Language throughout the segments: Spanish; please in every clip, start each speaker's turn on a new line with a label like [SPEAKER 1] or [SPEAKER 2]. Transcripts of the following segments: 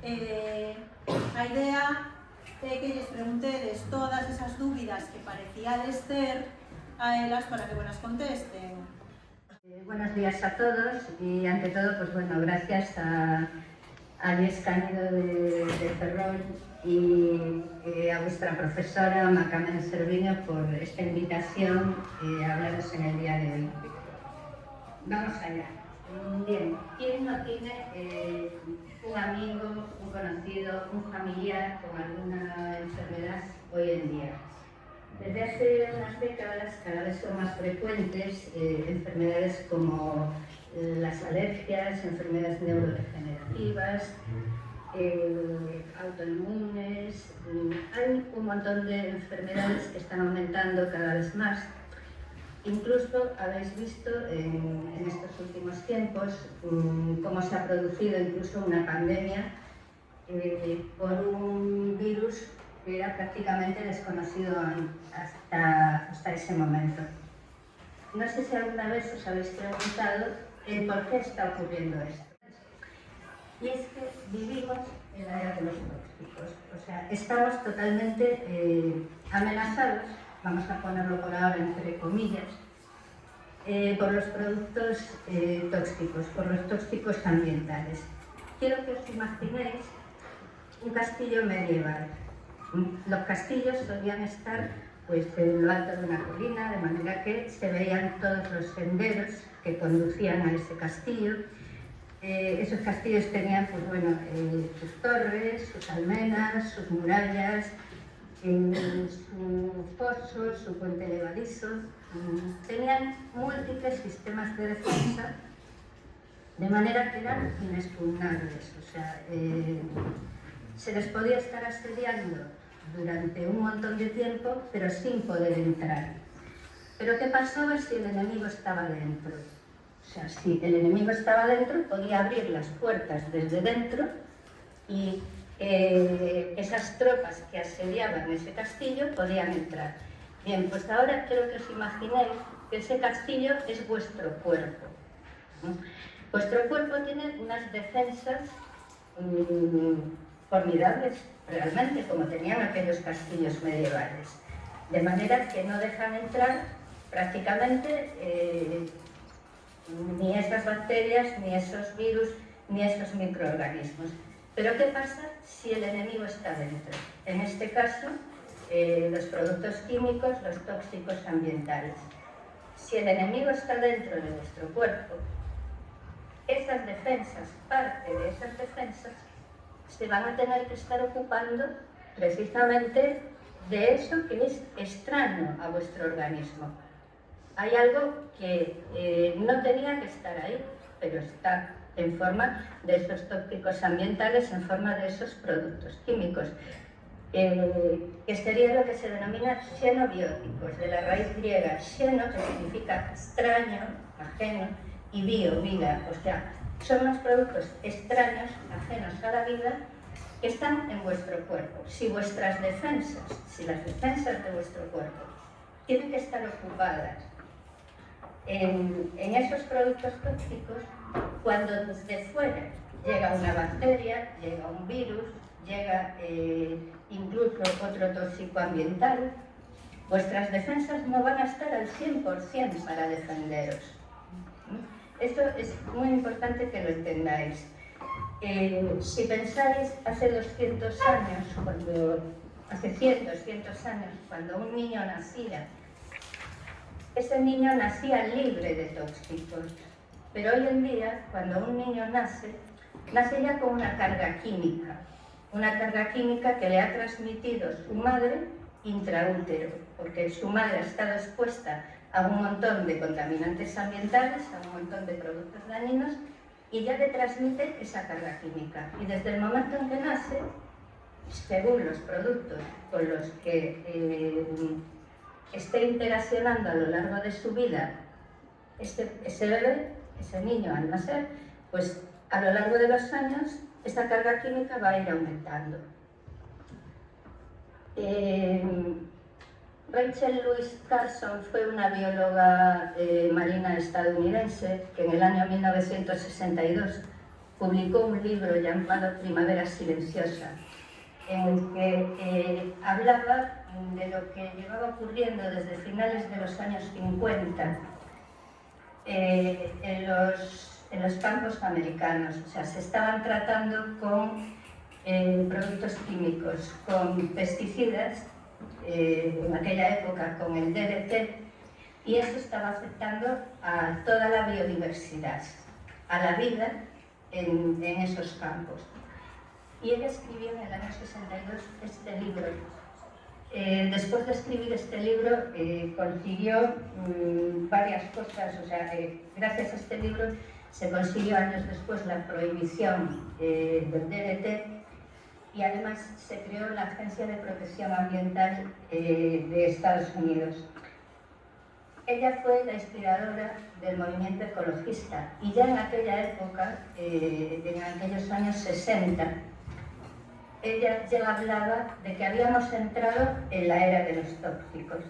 [SPEAKER 1] A idea é que lles preguntedes todas esas dúbidas que parecíades ter a elas para que vos contesten.
[SPEAKER 2] Buenos días a todos y ante todo, pues bueno, gracias a Luis Cánido de Ferrol y a vuestra profesora Macarmen Cerviño por esta invitación a hablaros en el día de hoy. Vamos allá. Bien, ¿quién no tiene un amigo, un conocido, un familiar con alguna enfermedad hoy en día? Desde hace unas décadas cada vez son más frecuentes enfermedades como las alergias, enfermedades neurodegenerativas, autoinmunes. Hay un montón de enfermedades que están aumentando cada vez más. Incluso habéis visto en estos últimos tiempos cómo se ha producido incluso una pandemia por un virus que era prácticamente desconocido hasta ese momento. No sé si alguna vez os habéis preguntado el por qué está ocurriendo esto. Y es que vivimos en la era de los tóxicos, o sea, estamos totalmente amenazados, vamos a ponerlo por ahora entre comillas, por los productos tóxicos, por los tóxicos ambientales. Quiero que os imaginéis un castillo medieval. Los castillos solían estar pues, en lo alto de una colina, de manera que se veían todos los senderos que conducían a ese castillo. Esos castillos tenían pues, bueno, sus torres, sus almenas, sus murallas, sus fosos, su puente levadizo. Tenían múltiples sistemas de defensa, de manera que eran inexpugnables. O sea, se les podía estar asediando durante un montón de tiempo, pero sin poder entrar. Pero ¿qué pasaba si el enemigo estaba dentro? O sea, si el enemigo estaba dentro, podía abrir las puertas desde dentro y esas tropas que asediaban ese castillo podían entrar. Bien, pues ahora quiero que os imaginéis que ese castillo es vuestro cuerpo. Vuestro cuerpo tiene unas defensas formidables, realmente, como tenían aquellos castillos medievales. De manera que no dejan entrar prácticamente ni esas bacterias, ni esos virus, ni esos microorganismos. Pero ¿qué pasa si el enemigo está dentro? En este caso, los productos químicos, los tóxicos ambientales. Si el enemigo está dentro de nuestro cuerpo, esas defensas, parte de esas defensas, se van a tener que estar ocupando precisamente de eso que es extraño a vuestro organismo. Hay algo que no tenía que estar ahí, pero está en forma de esos tóxicos ambientales, en forma de esos productos químicos, que sería lo que se denomina xenobióticos, de la raíz griega xeno, que significa extraño, ajeno, y bio, vida, o sea, son los productos extraños, ajenos a la vida, que están en vuestro cuerpo. Si vuestras defensas, si las defensas de vuestro cuerpo tienen que estar ocupadas en esos productos tóxicos, cuando desde fuera llega una bacteria, llega un virus, llega incluso otro tóxico ambiental, vuestras defensas no van a estar al 100% para defenderos. Esto es muy importante que lo entendáis. Si pensáis hace 200 años, hace 100, 200 años, cuando un niño nacía, ese niño nacía libre de tóxicos. Pero hoy en día, cuando un niño nace ya con una carga química que le ha transmitido su madre intraútero, porque su madre ha estado expuesta a un montón de contaminantes ambientales, a un montón de productos dañinos, y ya le transmite esa carga química. Y desde el momento en que nace, según los productos con los que esté interaccionando a lo largo de su vida ese bebé, ese niño al nacer, pues a lo largo de los años esta carga química va a ir aumentando. Rachel Louise Carson fue una bióloga marina estadounidense que en el año 1962 publicó un libro llamado Primavera Silenciosa, en el que hablaba de lo que llevaba ocurriendo desde finales de los años 50 en los campos americanos. O sea, se estaban tratando con productos químicos, con pesticidas, en aquella época con el DDT, y eso estaba afectando a toda la biodiversidad, a la vida en esos campos. Y ella escribió en el año 62 este libro. Después de escribir este libro consiguió varias cosas, o sea, gracias a este libro se consiguió años después la prohibición del DDT, y además se creó la Agencia de Protección Ambiental de Estados Unidos. Ella fue la inspiradora del movimiento ecologista, y ya en aquella época, en aquellos años 60, ella ya hablaba de que habíamos entrado en la era de los tóxicos.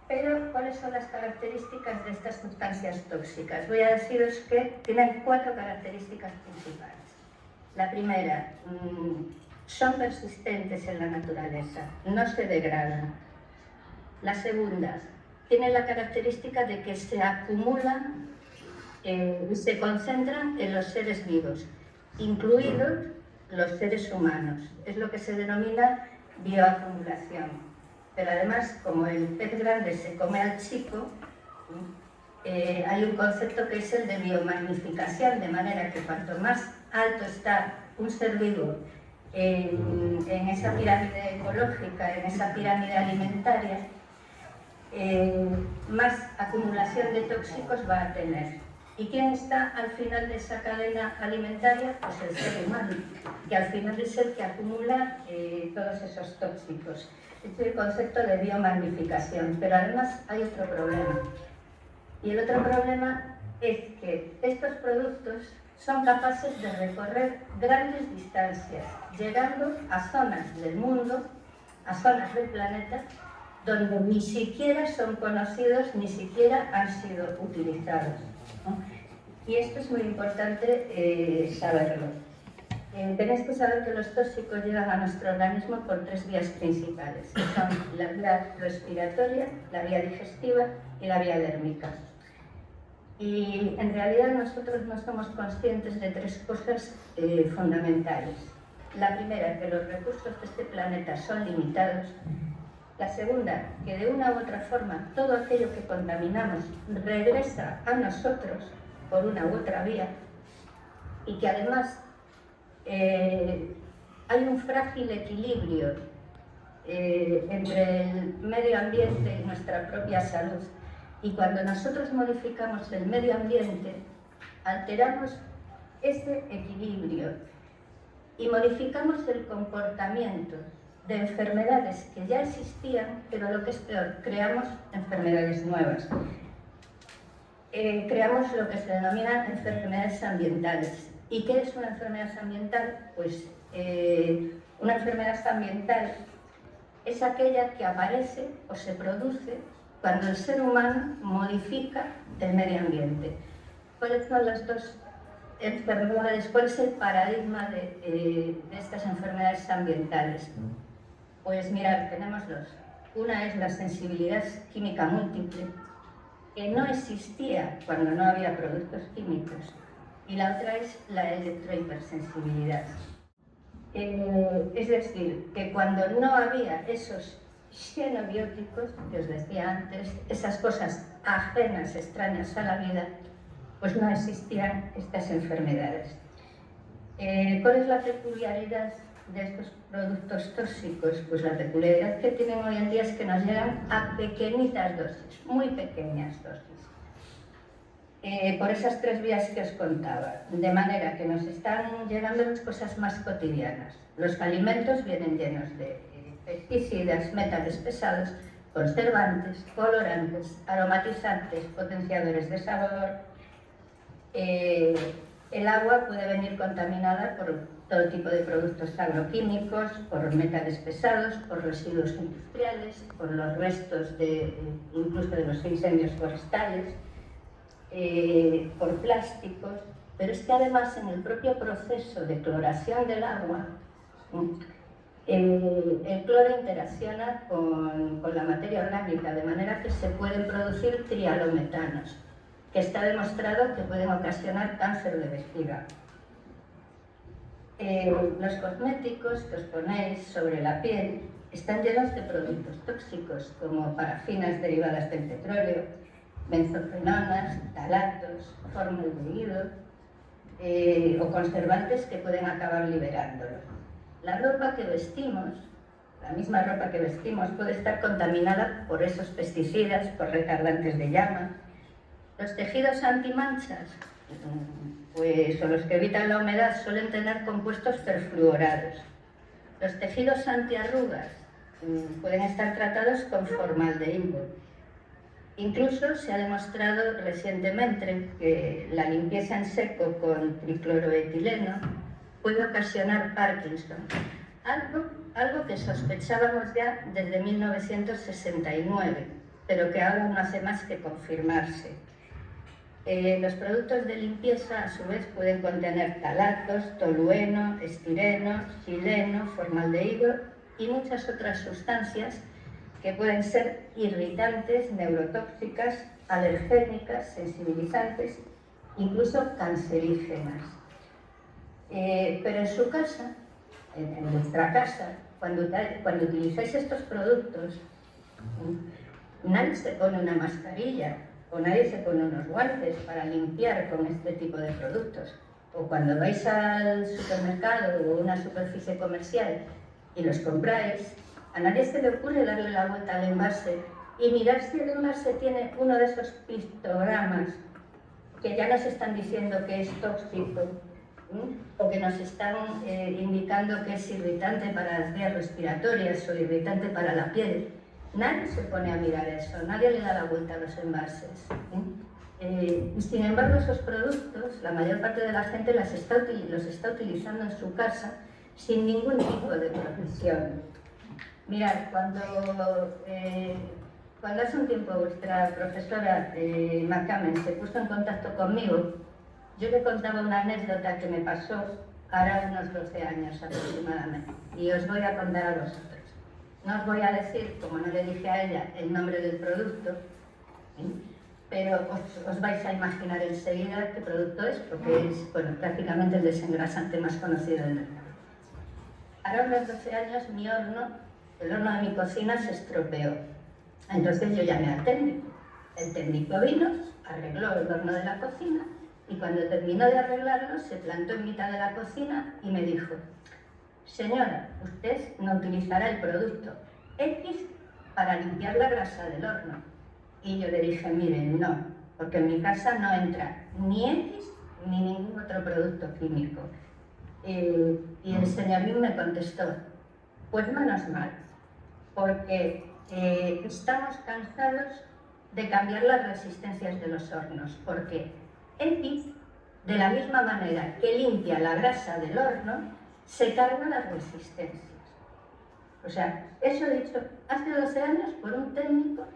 [SPEAKER 2] Pero, ¿cuáles son las características de estas sustancias tóxicas? Voy a deciros que tienen 4 características principales. La primera, son persistentes en la naturaleza, no se degradan. La segunda, tienen la característica de que se acumulan y se concentran en los seres vivos, incluidos los seres humanos. Es lo que se denomina bioacumulación. Pero además, como el pez grande se come al chico, hay un concepto que es el de biomagnificación, de manera que cuanto más alto está un ser vivo en esa pirámide ecológica, en esa pirámide alimentaria, más acumulación de tóxicos va a tener. ¿Y quién está al final de esa cadena alimentaria? Pues el ser humano, que al final es el que acumula todos esos tóxicos. Este es el concepto de biomagnificación, pero además hay otro problema. Y el otro problema es que estos productos son capaces de recorrer grandes distancias, llegando a zonas del mundo, a zonas del planeta, donde ni siquiera son conocidos, ni siquiera han sido utilizados, ¿no? Y esto es muy importante saberlo. Tenéis que saber que los tóxicos llegan a nuestro organismo por 3 vías principales, que son la vía respiratoria, la vía digestiva y la vía dérmica. Y en realidad nosotros no somos conscientes de 3 cosas fundamentales. La primera, que los recursos de este planeta son limitados. La segunda, que de una u otra forma todo aquello que contaminamos regresa a nosotros por una u otra vía, y que además hay un frágil equilibrio entre el medio ambiente y nuestra propia salud. Y cuando nosotros modificamos el medio ambiente, alteramos ese equilibrio y modificamos el comportamiento de enfermedades que ya existían, pero lo que es peor, creamos enfermedades nuevas. Creamos lo que se denominan enfermedades ambientales. ¿Y qué es una enfermedad ambiental? Pues una enfermedad ambiental es aquella que aparece o se produce cuando el ser humano modifica el medio ambiente. ¿Cuáles son las 2 enfermedades? ¿Cuál es el paradigma de estas enfermedades ambientales? Pues mirad, tenemos 2. Una es la sensibilidad química múltiple, que no existía cuando no había productos químicos, y la otra es la electrohipersensibilidad. Es decir, que cuando no había esos xenobióticos, que os decía antes, esas cosas ajenas, extrañas a la vida, pues no existían estas enfermedades. ¿Cuál es la peculiaridad de estos productos tóxicos? Pues la peculiaridad que tienen hoy en día es que nos llegan a pequeñitas dosis, muy pequeñas dosis. Por esas 3 vías que os contaba, de manera que nos están llegando las cosas más cotidianas. Los alimentos vienen llenos de pesticidas, metales pesados, conservantes, colorantes, aromatizantes, potenciadores de sabor. El agua puede venir contaminada por todo tipo de productos agroquímicos, por metales pesados, por residuos industriales, por los restos incluso de los incendios forestales, por plásticos, Pero es que además en el propio proceso de cloración del agua, el cloro interacciona con la materia orgánica, de manera que se pueden producir trialometanos, que está demostrado que pueden ocasionar cáncer de vejiga. Los cosméticos que os ponéis sobre la piel están llenos de productos tóxicos, como parafinas derivadas del petróleo, benzofenonas, talatos, formaldehído o conservantes que pueden acabar liberándolo. La ropa que vestimos, la misma ropa que vestimos, puede estar contaminada por esos pesticidas, por retardantes de llama. Los tejidos antimanchas, pues, o los que evitan la humedad, suelen tener compuestos perfluorados. Los tejidos antiarrugas pueden estar tratados con formaldehído. Incluso se ha demostrado recientemente que la limpieza en seco con tricloroetileno puede ocasionar Parkinson, algo que sospechábamos ya desde 1969, pero que ahora no hace más que confirmarse. Los productos de limpieza, a su vez, pueden contener talatos, tolueno, estireno, xileno, formaldehído y muchas otras sustancias que pueden ser irritantes, neurotóxicas, alergénicas, sensibilizantes, incluso cancerígenas. Pero en su casa, en vuestra casa, cuando utilizáis estos productos, nadie se pone una mascarilla o nadie se pone unos guantes para limpiar con este tipo de productos. O cuando vais al supermercado o una superficie comercial y los compráis, a nadie se le ocurre darle la vuelta al envase y mirar si el envase tiene uno de esos pictogramas que ya nos están diciendo que es tóxico, o que nos están indicando que es irritante para las vías respiratorias o irritante para la piel. Nadie se pone a mirar eso, nadie le da la vuelta a los envases. Y sin embargo, esos productos, la mayor parte de la gente los está utilizando en su casa sin ningún tipo de protección. Mirad, cuando hace un tiempo vuestra profesora Macamen se puso en contacto conmigo, yo le contaba una anécdota que me pasó ahora unos 12 años aproximadamente, y os voy a contar a vosotros. No os voy a decir, como no le dije a ella, el nombre del producto, pero os vais a imaginar enseguida qué producto es, porque es, bueno, prácticamente el desengrasante más conocido del mercado. Ahora unos 12 años el horno de mi cocina se estropeó. Entonces yo llamé al técnico. El técnico vino, arregló el horno de la cocina y cuando terminó de arreglarlo se plantó en mitad de la cocina y me dijo: señora, usted no utilizará el producto X para limpiar la grasa del horno. Y yo le dije: miren, no, porque en mi casa no entra ni X ni ningún otro producto químico. Y el señorín me contestó: pues menos mal, porque estamos cansados de cambiar las resistencias de los hornos, porque X, de la misma manera que limpia la grasa del horno, se carga las resistencias. O sea, eso he dicho hace 12 años por un técnico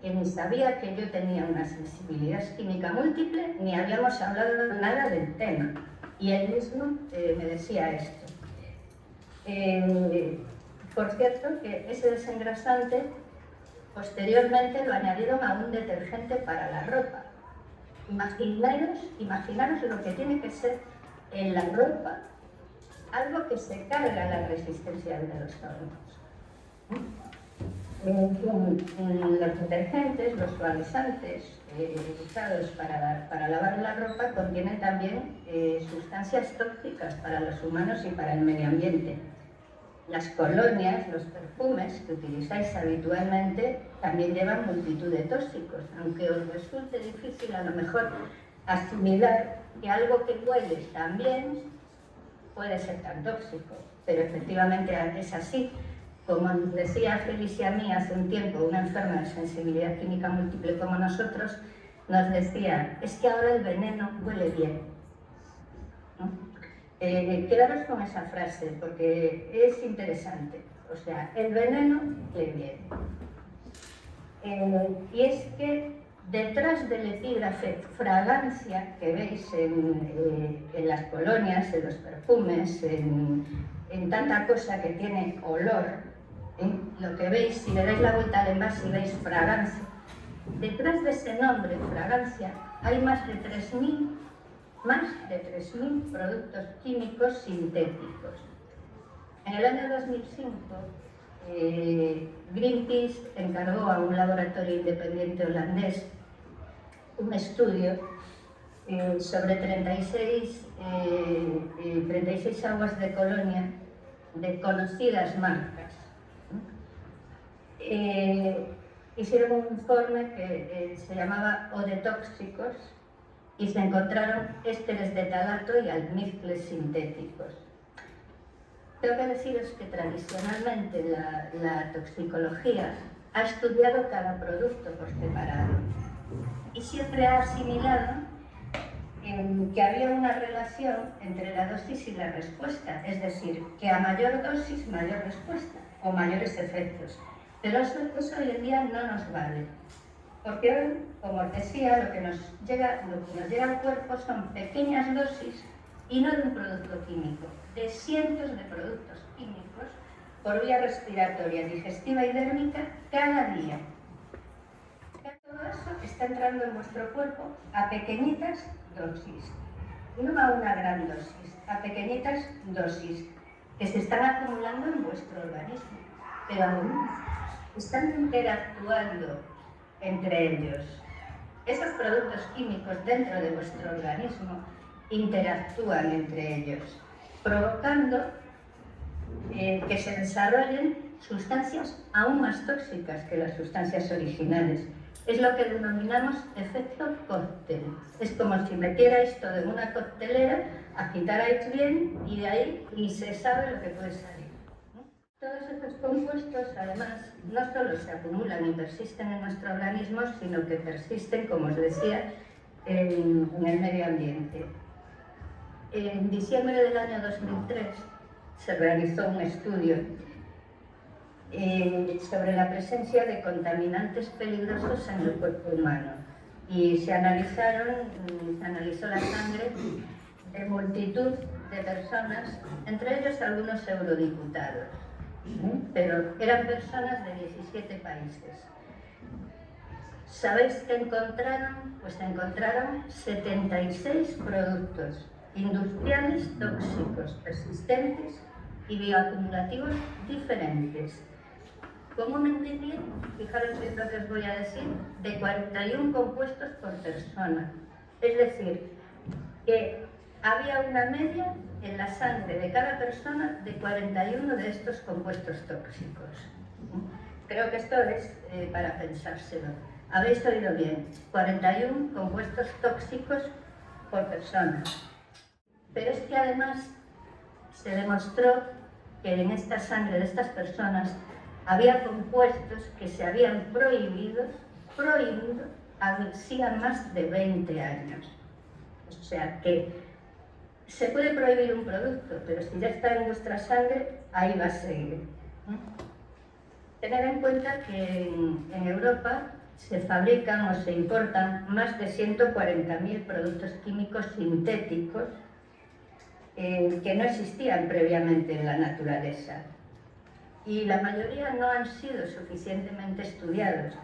[SPEAKER 2] que ni sabía que yo tenía una sensibilidad química múltiple, ni habíamos hablado nada del tema. Y él mismo me decía esto. Por cierto, que ese desengrasante posteriormente lo añadieron a un detergente para la ropa. Imaginaros lo que tiene que ser en la ropa algo que se carga la resistencia de los hornos. Los detergentes, los suavizantes usados para lavar la ropa contienen también sustancias tóxicas para los humanos y para el medio ambiente. Las colonias, los perfumes que utilizáis habitualmente también llevan multitud de tóxicos, aunque os resulte difícil a lo mejor asimilar que algo que huele también puede ser tan tóxico, pero efectivamente es así. Como nos decía Felicia a mí hace un tiempo, una enferma de sensibilidad química múltiple como nosotros, nos decía: es que ahora el veneno huele bien, ¿no? Quedaros con esa frase porque es interesante. O sea, el veneno huele bien. Y es que Detrás del epígrafe fragancia que veis en las colonias, en los perfumes, en tanta cosa que tiene olor, lo que veis, si le dais la vuelta al envase y veis fragancia, detrás de ese nombre, fragancia, hay más de 3.000 productos químicos sintéticos. En el año 2005, Greenpeace encargó a un laboratorio independiente holandés un estudio sobre 36 aguas de colonia de conocidas marcas. Hicieron un informe que se llamaba O de tóxicos y se encontraron ésteres de talato y almizcles sintéticos. Tengo que deciros que tradicionalmente la toxicología ha estudiado cada producto por separado y siempre ha asimilado que había una relación entre la dosis y la respuesta, es decir, que a mayor dosis, mayor respuesta o mayores efectos. Pero eso hoy en día no nos vale, porque hoy, como os decía, lo que nos llega al cuerpo son pequeñas dosis y no de un producto químico, de cientos de productos químicos por vía respiratoria, digestiva y dérmica cada día. Todo eso está entrando en vuestro cuerpo a pequeñitas dosis, no a una gran dosis, a pequeñitas dosis que se están acumulando en vuestro organismo, pero aún están interactuando entre ellos. Esos productos químicos dentro de vuestro organismo interactúan entre ellos, provocando que se desarrollen sustancias aún más tóxicas que las sustancias originales. Es lo que denominamos efecto cóctel. Es como si metierais todo en una coctelera, agitarais bien y de ahí ni se sabe lo que puede salir. Todos estos compuestos, además, no solo se acumulan y persisten en nuestro organismo, sino que persisten, como os decía, en el medio ambiente. En diciembre del año 2003 se realizó un estudio sobre la presencia de contaminantes peligrosos en el cuerpo humano y se analizó la sangre de multitud de personas, entre ellos algunos eurodiputados, pero eran personas de 17 países. ¿Sabéis qué encontraron? Pues encontraron 76 productos industriales tóxicos, persistentes y bioacumulativos diferentes. Comúnmente, fijaros en lo que os voy a decir, de 41 compuestos por persona. Es decir, que había una media en la sangre de cada persona de 41 de estos compuestos tóxicos. Creo que esto es para pensárselo. Habéis oído bien, 41 compuestos tóxicos por persona. Pero es que además se demostró que en esta sangre de estas personas había compuestos que se habían prohibido hacía más de 20 años. O sea que se puede prohibir un producto, pero si ya está en vuestra sangre, ahí va a seguir. Tened en cuenta que en Europa se fabrican o se importan más de 140.000 productos químicos sintéticos que no existían previamente en la naturaleza. Y la mayoría no han sido suficientemente estudiados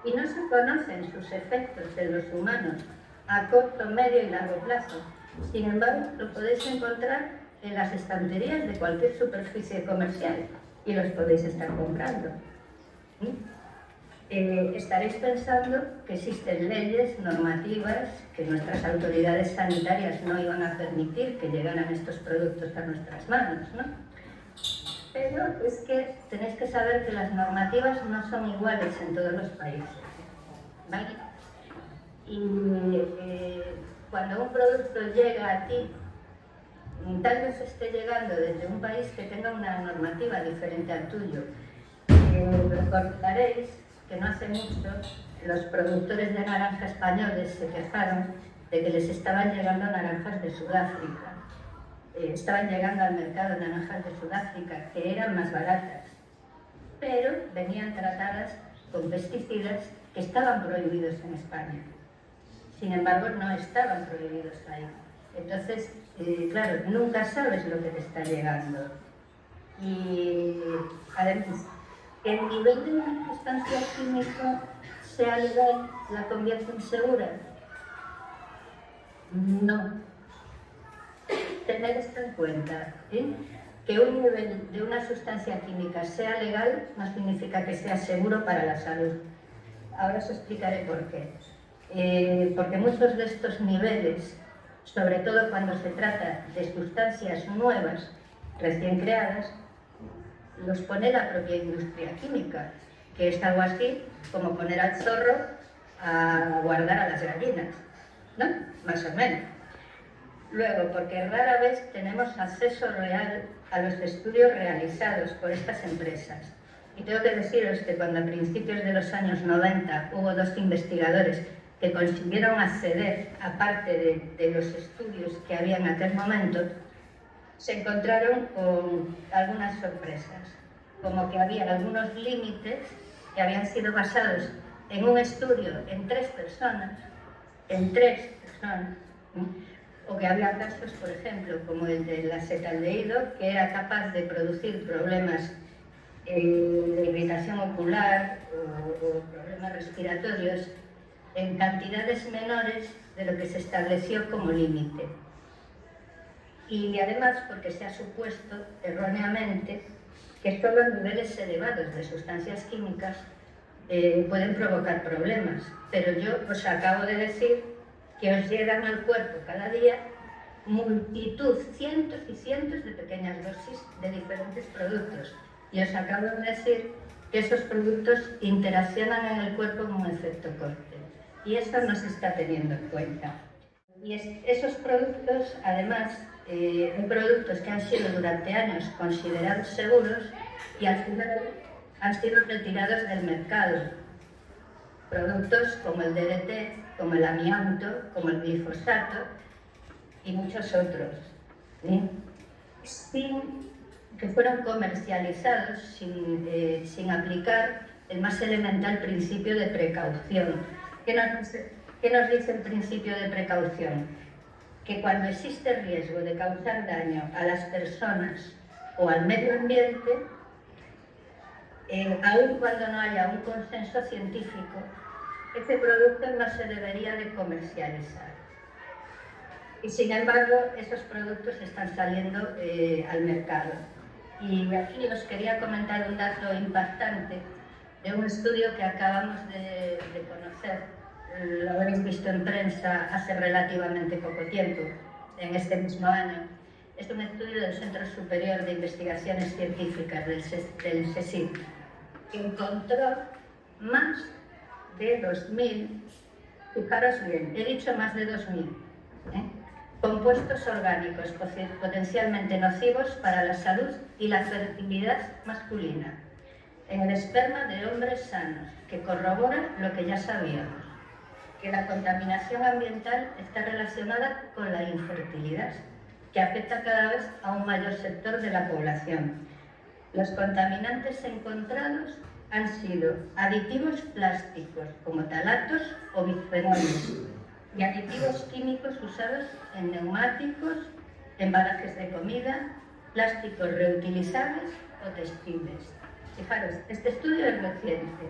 [SPEAKER 2] y no se conocen sus efectos en los humanos a corto, medio y largo plazo. Sin embargo, lo podéis encontrar en las estanterías de cualquier superficie comercial y los podéis estar comprando. Estaréis pensando que existen leyes, normativas, que nuestras autoridades sanitarias no iban a permitir que llegaran estos productos a nuestras manos, ¿no? Pero es que tenéis que saber que las normativas no son iguales en todos los países, ¿vale? Y cuando un producto llega a ti, tal vez esté llegando desde un país que tenga una normativa diferente al tuyo. Recordaréis que no hace mucho los productores de naranja españoles se quejaron de que les estaban llegando naranjas de Sudáfrica. Estaban llegando al mercado naranjas de Sudáfrica que eran más baratas, pero venían tratadas con pesticidas que estaban prohibidos en España. Sin embargo, no estaban prohibidos ahí. Entonces, claro, nunca sabes lo que te está llegando. Y además, que el nivel de una sustancia química sea legal, ¿la convierte en segura? No. Tener esto en cuenta, que un nivel de una sustancia química sea legal no significa que sea seguro para la salud. Ahora os explicaré por qué. Porque muchos de estos niveles, sobre todo cuando se trata de sustancias nuevas, recién creadas, los pone la propia industria química, que es algo así como poner al zorro a guardar a las gallinas, ¿no? Más o menos. Luego, porque rara vez tenemos acceso real a los estudios realizados por estas empresas. Y tengo que deciros que cuando a principios de los años 90 hubo 2 investigadores que consiguieron acceder a parte de los estudios que había en aquel momento, se encontraron con algunas sorpresas, como que había algunos límites que habían sido basados en un estudio en 3 personas, o que había casos, por ejemplo, como el del acetaldehído, que era capaz de producir problemas de irritación ocular o problemas respiratorios en cantidades menores de lo que se estableció como límite. Y además porque se ha supuesto erróneamente que solo niveles elevados de sustancias químicas pueden provocar problemas, pero yo os acabo de decir que os llegan al cuerpo cada día multitud, cientos y cientos de pequeñas dosis de diferentes productos. Y os acabo de decir que esos productos interaccionan en el cuerpo con un efecto cóctel. Y eso no se está teniendo en cuenta. Y esos productos, además, son productos que han sido durante años considerados seguros y al final han sido retirados del mercado. Productos como el DDT, como el amianto, como el glifosato y muchos otros, que fueron comercializados sin aplicar el más elemental principio de precaución. ¿Qué nos dice el principio de precaución? Que cuando existe riesgo de causar daño a las personas o al medio ambiente, aun cuando no haya un consenso científico, ese producto no se debería de comercializar. Y sin embargo, esos productos están saliendo al mercado. Y aquí os quería comentar un dato impactante de un estudio que acabamos de conocer. Lo habéis visto en prensa hace relativamente poco tiempo, en este mismo año. Es un estudio del Centro Superior de Investigaciones Científicas, del CSIC, que encontró más de 2.000, fijaros bien, he dicho más de 2.000, compuestos orgánicos potencialmente nocivos para la salud y la fertilidad masculina en el esperma de hombres sanos, que corrobora lo que ya sabíamos, que la contaminación ambiental está relacionada con la infertilidad, que afecta cada vez a un mayor sector de la población. Los contaminantes encontrados han sido aditivos plásticos como talatos o bisfenoles y aditivos químicos usados en neumáticos, embalajes de comida, plásticos reutilizables o textiles. Fijaros, este estudio es reciente.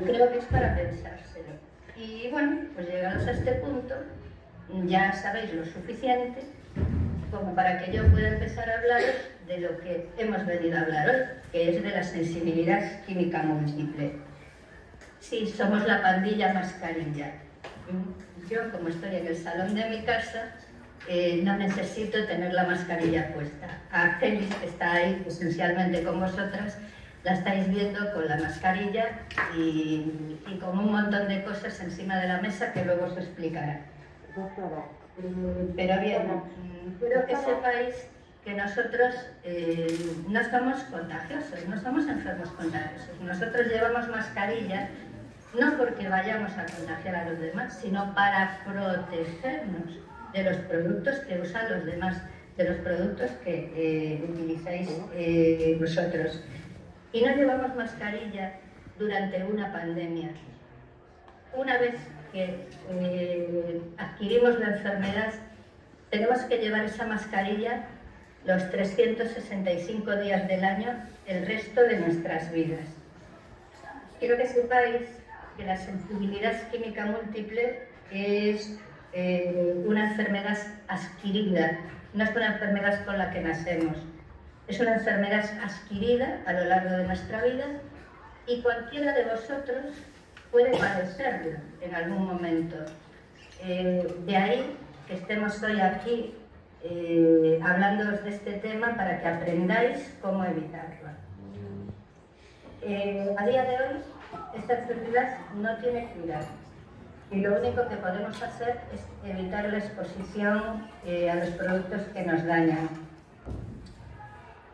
[SPEAKER 2] Creo que es para pensárselo. Y bueno, pues llegados a este punto, ya sabéis lo suficiente como para que yo pueda empezar a hablaros de lo que hemos venido a hablar hoy, que es de la sensibilidad química múltiple. Sí, somos la pandilla mascarilla. Yo, como estoy en el salón de mi casa, no necesito tener la mascarilla puesta. A Celis, que está ahí esencialmente con vosotras, la estáis viendo con la mascarilla y con un montón de cosas encima de la mesa que luego os explicará. Pero bien, quiero que sepáis que nosotros no somos contagiosos, no somos enfermos contagiosos. Nosotros llevamos mascarilla no porque vayamos a contagiar a los demás, sino para protegernos de los productos que usan los demás, de los productos que utilizáis vosotros. Y no llevamos mascarilla durante una pandemia. Una vez que adquirimos la enfermedad, tenemos que llevar esa mascarilla los 365 días del año el resto de nuestras vidas. Quiero que sepáis que la sensibilidad química múltiple es una enfermedad adquirida, no es una enfermedad con la que nacemos. Es una enfermedad adquirida a lo largo de nuestra vida y cualquiera de vosotros puede padecerla en algún momento. De ahí que estemos hoy aquí hablándoos de este tema para que aprendáis cómo evitarla. A día de hoy, esta enfermedad no tiene cura y lo único que podemos hacer es evitar la exposición a los productos que nos dañan.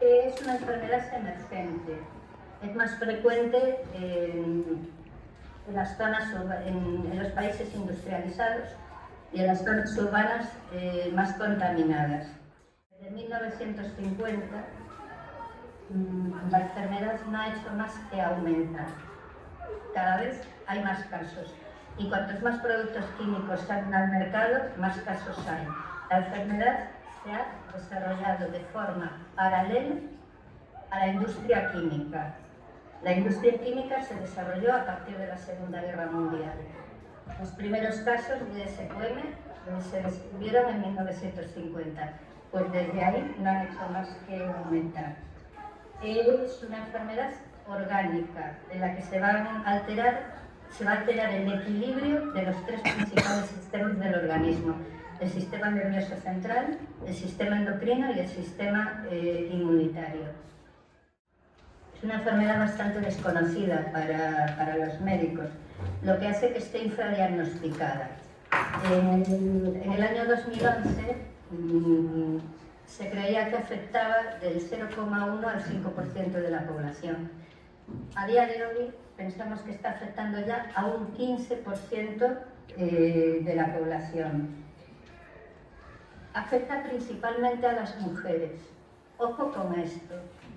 [SPEAKER 2] Es una enfermedad emergente, es más frecuente en las zonas, en los países industrializados y en las zonas urbanas más contaminadas. Desde 1950 la enfermedad no ha hecho más que aumentar. Cada vez hay más casos y cuantos más productos químicos salen al mercado, más casos hay. La enfermedad se ha desarrollado de forma paralela a la industria química. La industria química se desarrolló a partir de la Segunda Guerra Mundial. Los primeros casos de SQM se descubrieron en 1950, pues desde ahí no han hecho más que aumentar. Es una enfermedad orgánica en la que se va a alterar el equilibrio de los tres principales sistemas del organismo: el sistema nervioso central, el sistema endocrino y el sistema inmunitario. Es una enfermedad bastante desconocida para los médicos, lo que hace que esté infradiagnosticada. En el año 2011 se creía que afectaba del 0,1 al 5% de la población. A día de hoy pensamos que está afectando ya a un 15% de la población. Afecta principalmente a las mujeres. Ojo con esto.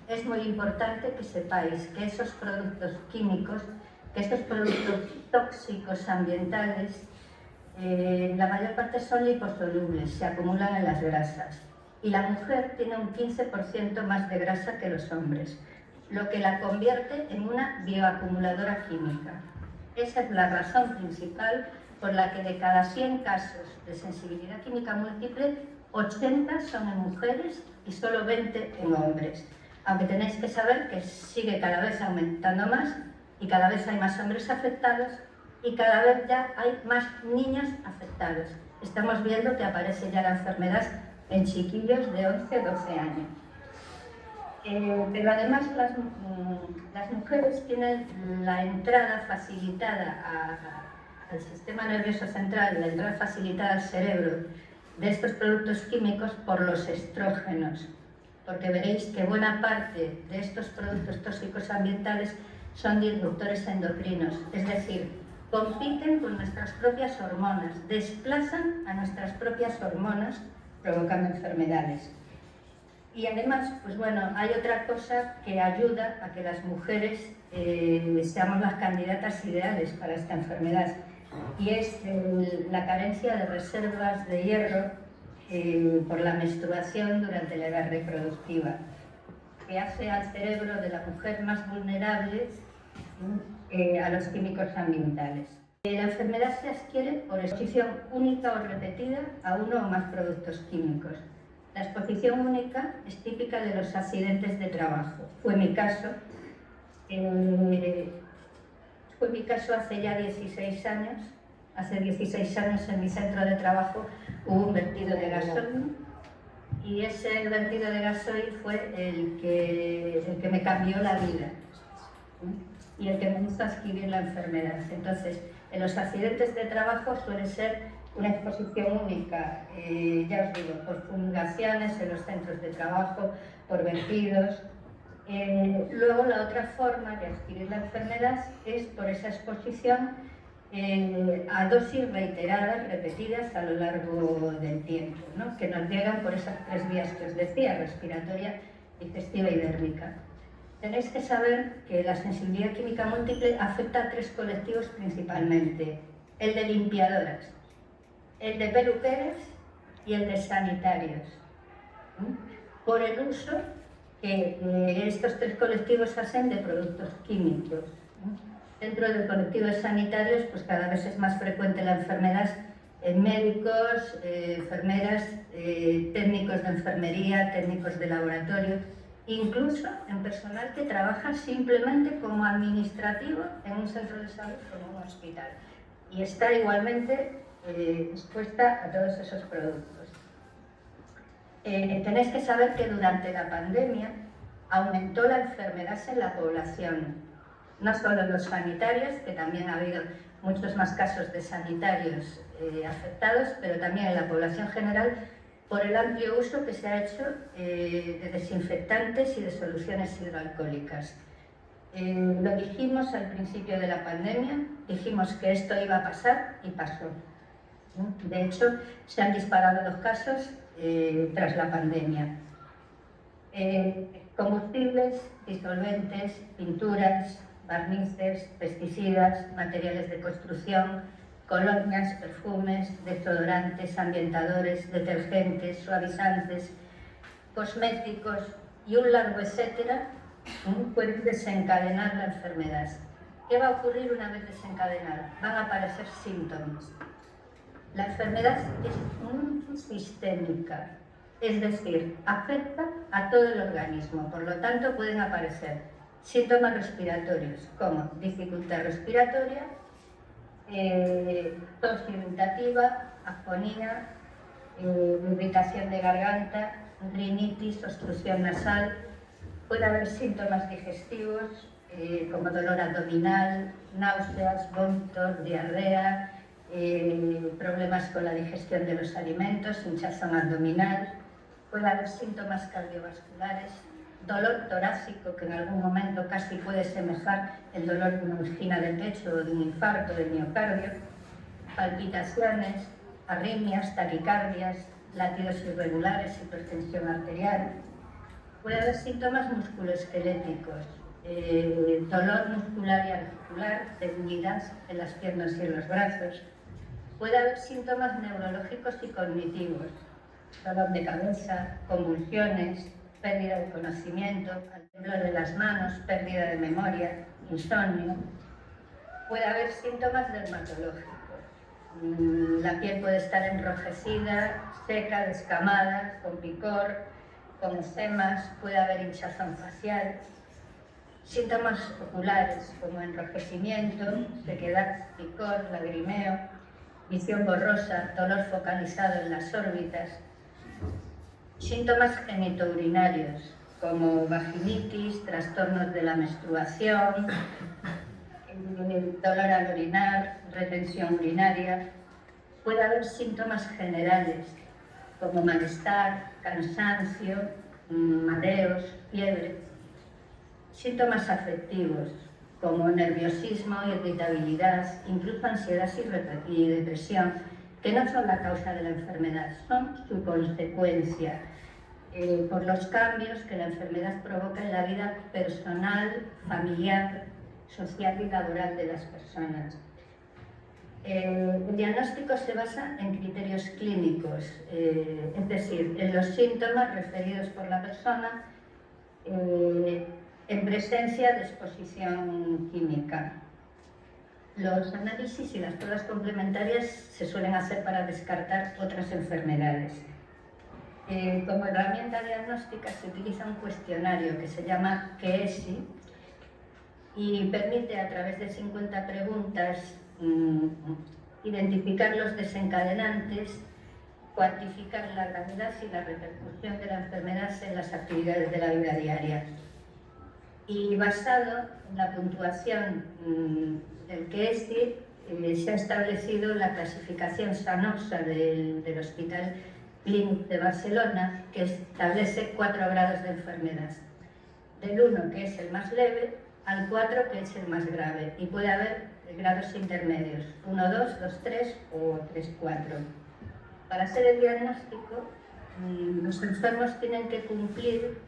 [SPEAKER 2] Es muy importante que sepáis que esos productos químicos, que estos productos tóxicos ambientales, la mayor parte son liposolubles, se acumulan en las grasas. Y la mujer tiene un 15% más de grasa que los hombres, lo que la convierte en una bioacumuladora química. Esa es la razón principal por la que de cada 100 casos de sensibilidad química múltiple, 80 son en mujeres y solo 20 en hombres. Aunque tenéis que saber que sigue cada vez aumentando más y cada vez hay más hombres afectados y cada vez ya hay más niños afectados. Estamos viendo que aparece ya la enfermedad en chiquillos de 11-12 años. Pero además las mujeres tienen la entrada facilitada al sistema nervioso central, la entrada facilitada al cerebro de estos productos químicos por los estrógenos, porque veréis que buena parte de estos productos tóxicos ambientales son disruptores endocrinos, es decir, compiten con nuestras propias hormonas, desplazan a nuestras propias hormonas, provocando enfermedades. Y además, pues bueno, hay otra cosa que ayuda a que las mujeres seamos las candidatas ideales para esta enfermedad, y es la carencia de reservas de hierro por la menstruación durante la edad reproductiva, que hace al cerebro de la mujer más vulnerable a los químicos ambientales. La enfermedad se adquiere por exposición única o repetida a uno o más productos químicos. La exposición única es típica de los accidentes de trabajo. Fue mi caso hace ya 16 años. Hace 16 años en mi centro de trabajo hubo un vertido de gasoil y ese vertido de gasoil fue el que me cambió la vida y el que me hizo adquirir la enfermedad. Entonces, en los accidentes de trabajo suele ser una exposición única, ya os digo, por fumigaciones en los centros de trabajo, por vertidos. Luego, la otra forma de adquirir la enfermedad es por esa exposición a dosis reiteradas, repetidas a lo largo del tiempo, ¿no? Que nos llegan por esas tres vías que os decía, respiratoria, digestiva y dérmica. Tenéis que saber que la sensibilidad química múltiple afecta a 3 colectivos principalmente: el de limpiadoras, el de peluqueras y el de sanitarios, por el uso que estos 3 colectivos hacen de productos químicos. Dentro del colectivo de sanitarios, pues cada vez es más frecuente la enfermedad en médicos, enfermeras, técnicos de enfermería, técnicos de laboratorio, incluso en personal que trabaja simplemente como administrativo en un centro de salud o en un hospital, y está igualmente expuesta a todos esos productos. Tenéis que saber que durante la pandemia aumentó la enfermedad en la población, no solo en los sanitarios, que también ha habido muchos más casos de sanitarios afectados, pero también en la población general, por el amplio uso que se ha hecho de desinfectantes y de soluciones hidroalcohólicas. Lo dijimos al principio de la pandemia, dijimos que esto iba a pasar y pasó. De hecho, se han disparado los casos tras la pandemia. Combustibles, disolventes, pinturas, barnices, pesticidas, materiales de construcción, colonias, perfumes, desodorantes, ambientadores, detergentes, suavizantes, cosméticos y un largo etcétera pueden desencadenar la enfermedad. ¿Qué va a ocurrir una vez desencadenada? Van a aparecer síntomas. La enfermedad es multisistémica, es decir, afecta a todo el organismo, por lo tanto pueden aparecer síntomas respiratorios como dificultad respiratoria, tos irritativa, afonía, irritación de garganta, rinitis, obstrucción nasal. Puede haber síntomas digestivos como dolor abdominal, náuseas, vómitos, diarrea, problemas con la digestión de los alimentos, hinchazón abdominal. Puede haber síntomas cardiovasculares, dolor torácico, que en algún momento casi puede semejar el dolor de una angina de pecho o de un infarto del miocardio, palpitaciones, arritmias, taquicardias, latidos irregulares, hipertensión arterial. Puede haber síntomas musculoesqueléticos, dolor muscular y articular, debilidad en las piernas y en los brazos. Puede haber síntomas neurológicos y cognitivos, dolor de cabeza, convulsiones, pérdida de conocimiento, temblor de las manos, pérdida de memoria, insomnio. Puede haber síntomas dermatológicos. La piel puede estar enrojecida, seca, descamada, con picor, con eczemas, puede haber hinchazón facial. Síntomas oculares como enrojecimiento, sequedad, picor, lagrimeo, visión borrosa, dolor focalizado en las órbitas. Síntomas genitourinarios como vaginitis, trastornos de la menstruación, dolor al orinar, retención urinaria. Puede haber síntomas generales como malestar, cansancio, mareos, fiebre. Síntomas afectivos como nerviosismo, irritabilidad, incluso ansiedad y depresión, que no son la causa de la enfermedad, son su consecuencia por los cambios que la enfermedad provoca en la vida personal, familiar, social y laboral de las personas. El diagnóstico se basa en criterios clínicos, es decir, en los síntomas referidos por la persona en presencia de exposición química. Los análisis y las pruebas complementarias se suelen hacer para descartar otras enfermedades. Como herramienta diagnóstica se utiliza un cuestionario que se llama QESI y permite a través de 50 preguntas identificar los desencadenantes, cuantificar la gravedad y la repercusión de la enfermedad en las actividades de la vida diaria. Y basado en la puntuación del QESI, se ha establecido la clasificación SANOSA del Hospital Clínic de Barcelona, que establece 4 grados de enfermedad. Del 1, que es el más leve, al 4, que es el más grave. Y puede haber grados intermedios, 1, 2, 2, 3 o 3, 4. Para hacer el diagnóstico, los enfermos tienen que cumplir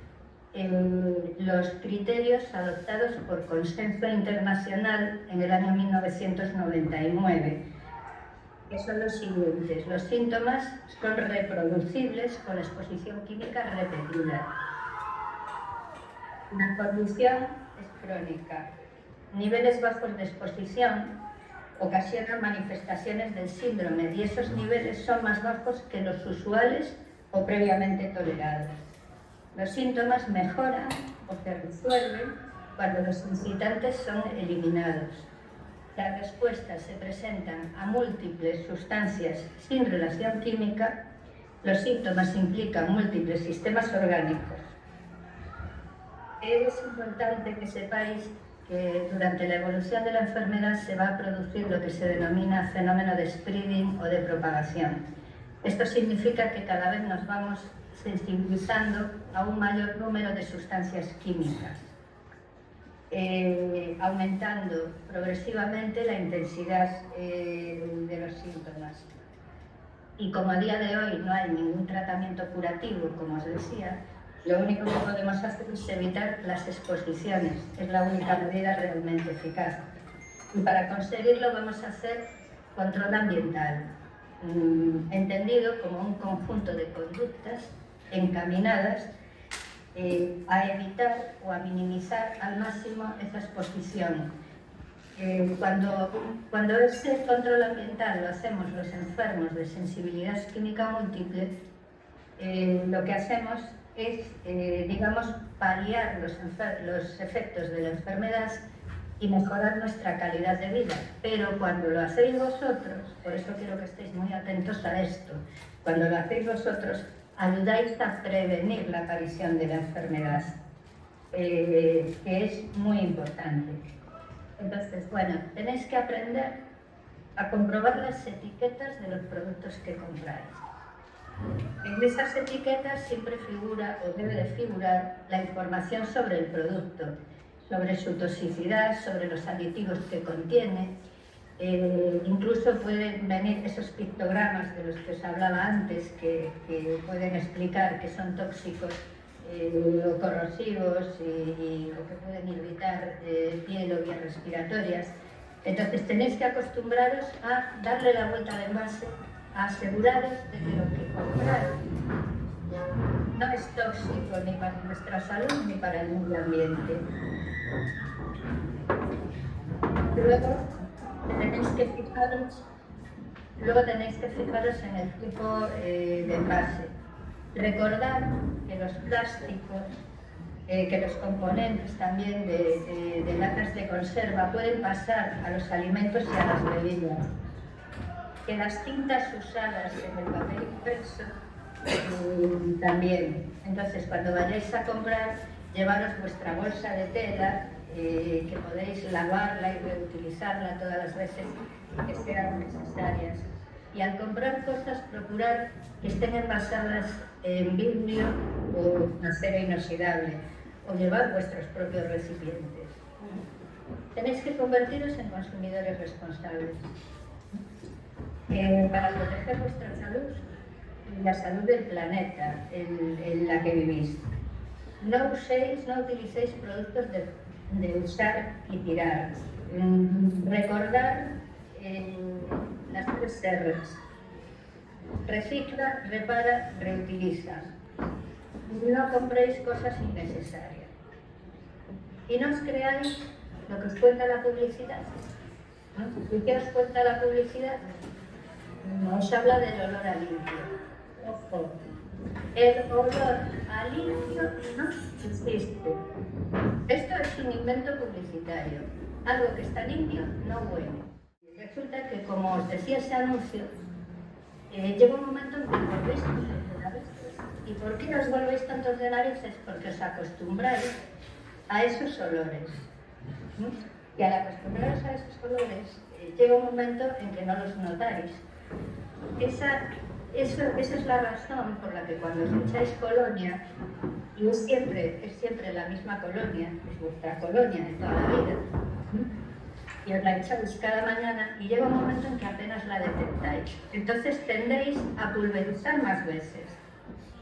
[SPEAKER 2] los criterios adoptados por consenso internacional en el año 1999, que son los siguientes. Los síntomas son reproducibles con la exposición química repetida. La condición es crónica. Niveles bajos de exposición ocasionan manifestaciones del síndrome y esos niveles son más bajos que los usuales o previamente tolerados. Los síntomas mejoran o se resuelven cuando los incitantes son eliminados. Las respuestas se presentan a múltiples sustancias sin relación química. Los síntomas implican múltiples sistemas orgánicos. Es importante que sepáis que durante la evolución de la enfermedad se va a producir lo que se denomina fenómeno de spreading o de propagación. Esto significa que cada vez nos vamos sensibilizando a un mayor número de sustancias químicas, aumentando progresivamente la intensidad de los síntomas. Y como a día de hoy no hay ningún tratamiento curativo, como os decía, lo único que podemos hacer es evitar las exposiciones, es la única medida realmente eficaz. Y para conseguirlo vamos a hacer control ambiental, entendido como un conjunto de conductas encaminadas a evitar o a minimizar al máximo esa exposición. Cuando ese control ambiental lo hacemos los enfermos de sensibilidad química múltiple, lo que hacemos es, digamos, paliar los efectos de la enfermedad y mejorar nuestra calidad de vida. Pero cuando lo hacéis vosotros, por eso quiero que estéis muy atentos a esto, cuando lo hacéis vosotros, ayudáis a prevenir la aparición de la enfermedad, que es muy importante. Entonces, bueno, tenéis que aprender a comprobar las etiquetas de los productos que compráis. En esas etiquetas siempre figura o debe de figurar la información sobre el producto, sobre su toxicidad, sobre los aditivos que contiene. Incluso pueden venir esos pictogramas de los que os hablaba antes que pueden explicar que son tóxicos o corrosivos o que pueden irritar piel o vías respiratorias. Entonces tenéis que acostumbraros a darle la vuelta al envase, a aseguraros de que lo que compráis no es tóxico ni para nuestra salud ni para el medio ambiente. Luego tenéis que fijaros en el tipo de envase. Recordad que los plásticos, que los componentes también de latas de conserva pueden pasar a los alimentos y a las bebidas. Que las tintas usadas en el papel impreso también. Entonces, cuando vayáis a comprar, llevaros vuestra bolsa de tela, que podéis lavarla y reutilizarla todas las veces que sean necesarias. Y al comprar cosas, procurar que estén envasadas en vidrio o acero inoxidable, o llevar vuestros propios recipientes. Tenéis que convertiros en consumidores responsables. Para proteger vuestra salud y la salud del planeta en la que vivís. No utilicéis productos de usar y tirar. Recordar las 3 R's. Recicla, repara, reutiliza. No compréis cosas innecesarias. Y no os creáis lo que os cuenta la publicidad. ¿Y qué os cuenta la publicidad? Nos habla del olor a limpio. Ojo, el olor a limpio no existe. Esto es un invento publicitario. Algo que está limpio no huele. Resulta que, como os decía ese anuncio, llega un momento en que os volvéis tantos de narices. ¿Y por qué os volvéis tantos de narices? Porque os acostumbráis a esos olores. Y al acostumbraros a esos olores, llega un momento en que no los notáis. Esa es la razón por la que cuando os echáis colonia, y es siempre la misma colonia, es vuestra colonia de toda la vida, y os la echáis cada mañana y llega un momento en que apenas la detectáis. Entonces tendréis a pulverizar más veces.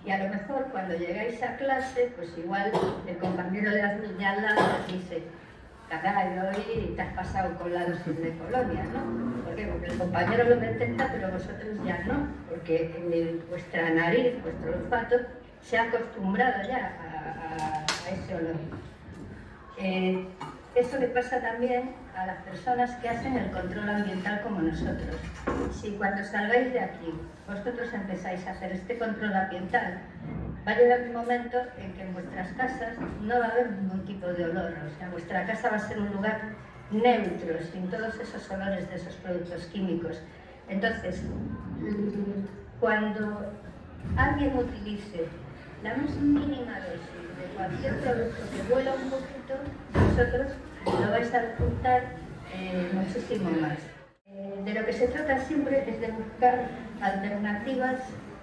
[SPEAKER 2] Y a lo mejor cuando llegáis a clase, pues igual el compañero de las niñas al lado os dice: caray, hoy te has pasado con la dosis de colonia, ¿no? ¿Por qué? Porque el compañero lo detecta, pero vosotros ya no, porque vuestra nariz, vuestro olfato, se ha acostumbrado ya a ese olor. Eso le pasa también a las personas que hacen el control ambiental como nosotros. Si cuando salgáis de aquí vosotros empezáis a hacer este control ambiental, va a llegar un momento en que en vuestras casas no va a haber ningún tipo de olor. O sea, vuestra casa va a ser un lugar neutro, sin todos esos olores de esos productos químicos. Entonces, cuando alguien utilice la más mínima dosis de cualquier producto que huela un poquito, vosotros lo vais a disfrutar muchísimo más. De lo que se trata siempre es de buscar alternativas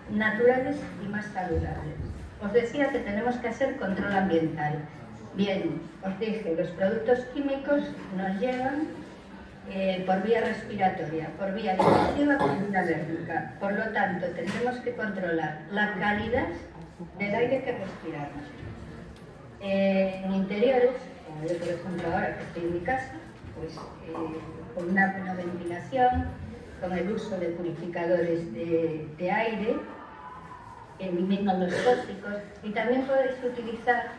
[SPEAKER 2] naturales y más saludables. Os decía que tenemos que hacer control ambiental. Bien, os dije, los productos químicos nos llegan por vía respiratoria, por vía digestiva, por vía alérgica. Por lo tanto, tendremos que controlar la calidad del aire que respiramos. En interiores, como yo por ejemplo ahora que estoy en mi casa, pues con una buena ventilación, con el uso de purificadores de aire, eliminan los tóxicos, y también podéis utilizar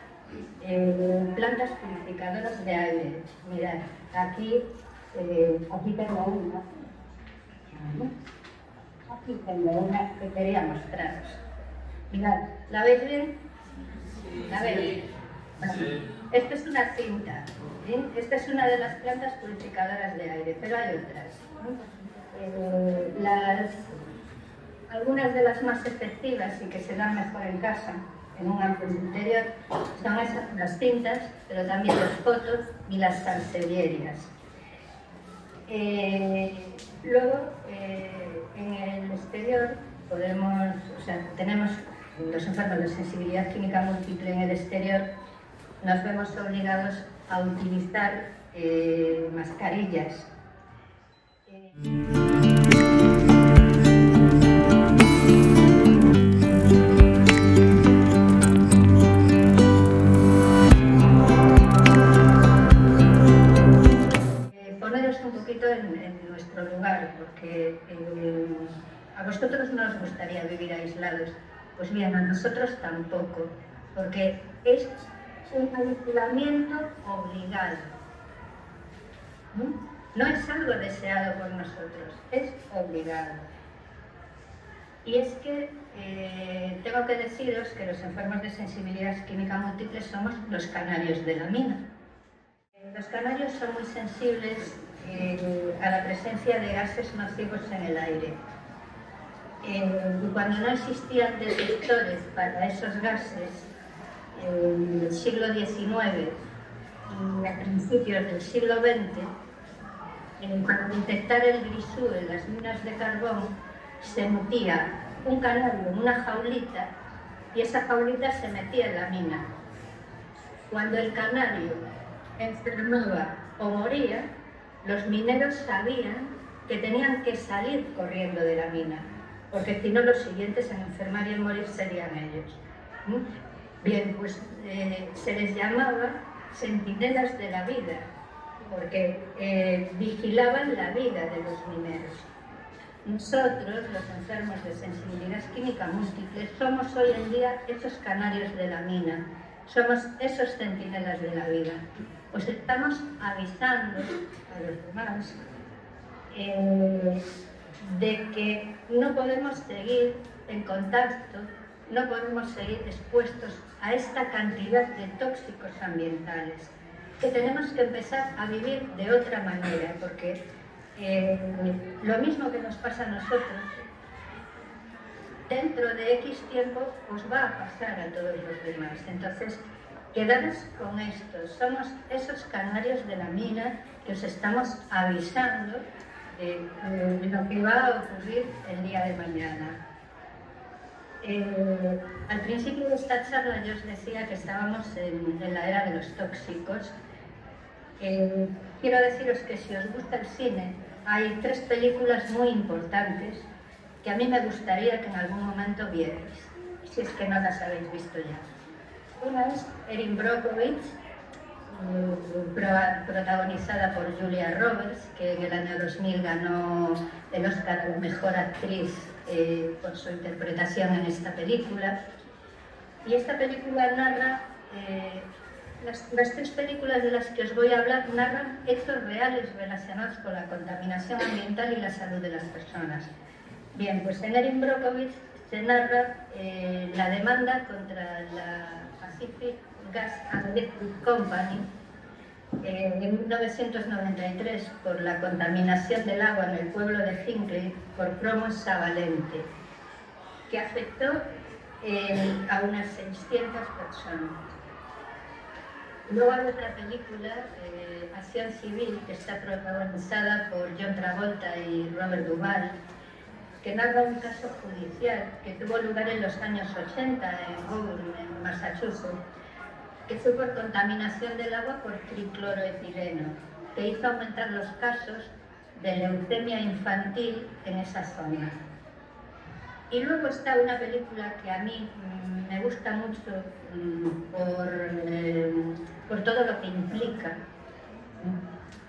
[SPEAKER 2] plantas purificadoras de aire. Mirad, aquí tengo una. Aquí tengo una que quería mostraros. Mirad, ¿la veis bien? ¿La veis? Bueno, esta es una cinta, ¿sí? Esta es una de las plantas purificadoras de aire, pero hay otras, ¿no? Algunas de las más efectivas y que se dan mejor en casa, en un amplio interior, son esas, las cintas, pero también los fotos y las salserierias. Luego, en el exterior, tenemos los enfermos de sensibilidad química múltiple en el exterior, nos vemos obligados a utilizar mascarillas. Poneros un poquito en nuestro lugar, porque a vosotros no os gustaría vivir aislados. Pues bien, a nosotros tampoco, porque es un aislamiento obligado. No es algo deseado por nosotros, es obligado. Y es que tengo que deciros que los enfermos de sensibilidad química múltiple somos los canarios de la mina. Los canarios son muy sensibles a la presencia de gases nocivos en el aire. Cuando no existían detectores para esos gases, en el siglo XIX y a principios del siglo XX, para detectar el grisú en las minas de carbón, se metía un canario en una jaulita y esa jaulita se metía en la mina. Cuando el canario enfermaba o moría, los mineros sabían que tenían que salir corriendo de la mina, porque si no los siguientes en enfermar y en morir serían ellos. Bien, pues se les llamaba centinelas de la vida, porque vigilaban la vida de los mineros. Nosotros, los enfermos de sensibilidad química múltiple, somos hoy en día esos canarios de la mina, somos esos centinelas de la vida. Pues estamos avisando a los demás de que no podemos seguir en contacto, no podemos seguir expuestos a esta cantidad de tóxicos ambientales, que tenemos que empezar a vivir de otra manera, porque lo mismo que nos pasa a nosotros, dentro de X tiempo os va a pasar a todos los demás. Entonces, quedaros con esto, somos esos canarios de la mina que os estamos avisando de lo que va a ocurrir el día de mañana. Al principio de esta charla yo os decía que estábamos en la era de los tóxicos. Quiero deciros que si os gusta el cine, hay 3 películas muy importantes que a mí me gustaría que en algún momento vierais. si es que no las habéis visto ya. Una es Erin Brockovich, protagonizada por Julia Roberts, que en el año 2000 ganó el Oscar a la mejor actriz por su interpretación en esta película. Y esta película narra, las tres películas de las que os voy a hablar narran hechos reales relacionados con la contaminación ambiental y la salud de las personas. Bien, pues en Erin Brockovich se narra la demanda contra la Pacific Gas and Electric Company en 1993 por la contaminación del agua en el pueblo de Hinckley por cromo hexavalente, que afectó a unas 600 personas. Luego hay otra película, Acción Civil, que está protagonizada por John Travolta y Robert Duvall, que narra un caso judicial que tuvo lugar en los años 80 en Auburn, en Massachusetts, que fue por contaminación del agua por tricloroetileno, que hizo aumentar los casos de leucemia infantil en esa zona. Y luego está una película que a mí me gusta mucho por todo lo que implica,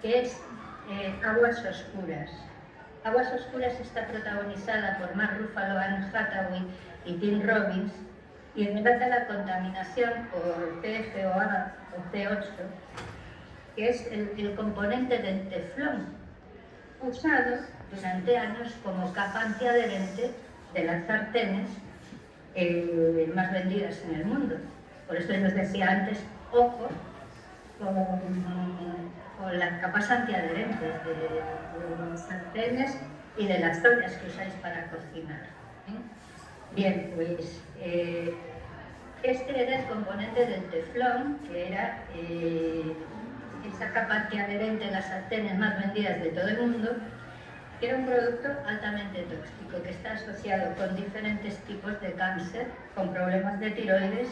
[SPEAKER 2] que es Aguas Oscuras. Aguas Oscuras está protagonizada por Mark Ruffalo, Anne Hathaway y Tim Robbins y relata la contaminación por PFOA o C8, que es el componente del teflón, usado durante años como capa antiadherente de las sartenes más vendidas en el mundo. Por eso les decía antes, ojo con las capas antiadherentes de las sartenes y de las ollas que usáis para cocinar. Bien, pues este era el componente del teflón, que era esa capa antiadherente de las sartenes más vendidas de todo el mundo, que era un producto altamente tóxico, que está asociado con diferentes tipos de cáncer, con problemas de tiroides,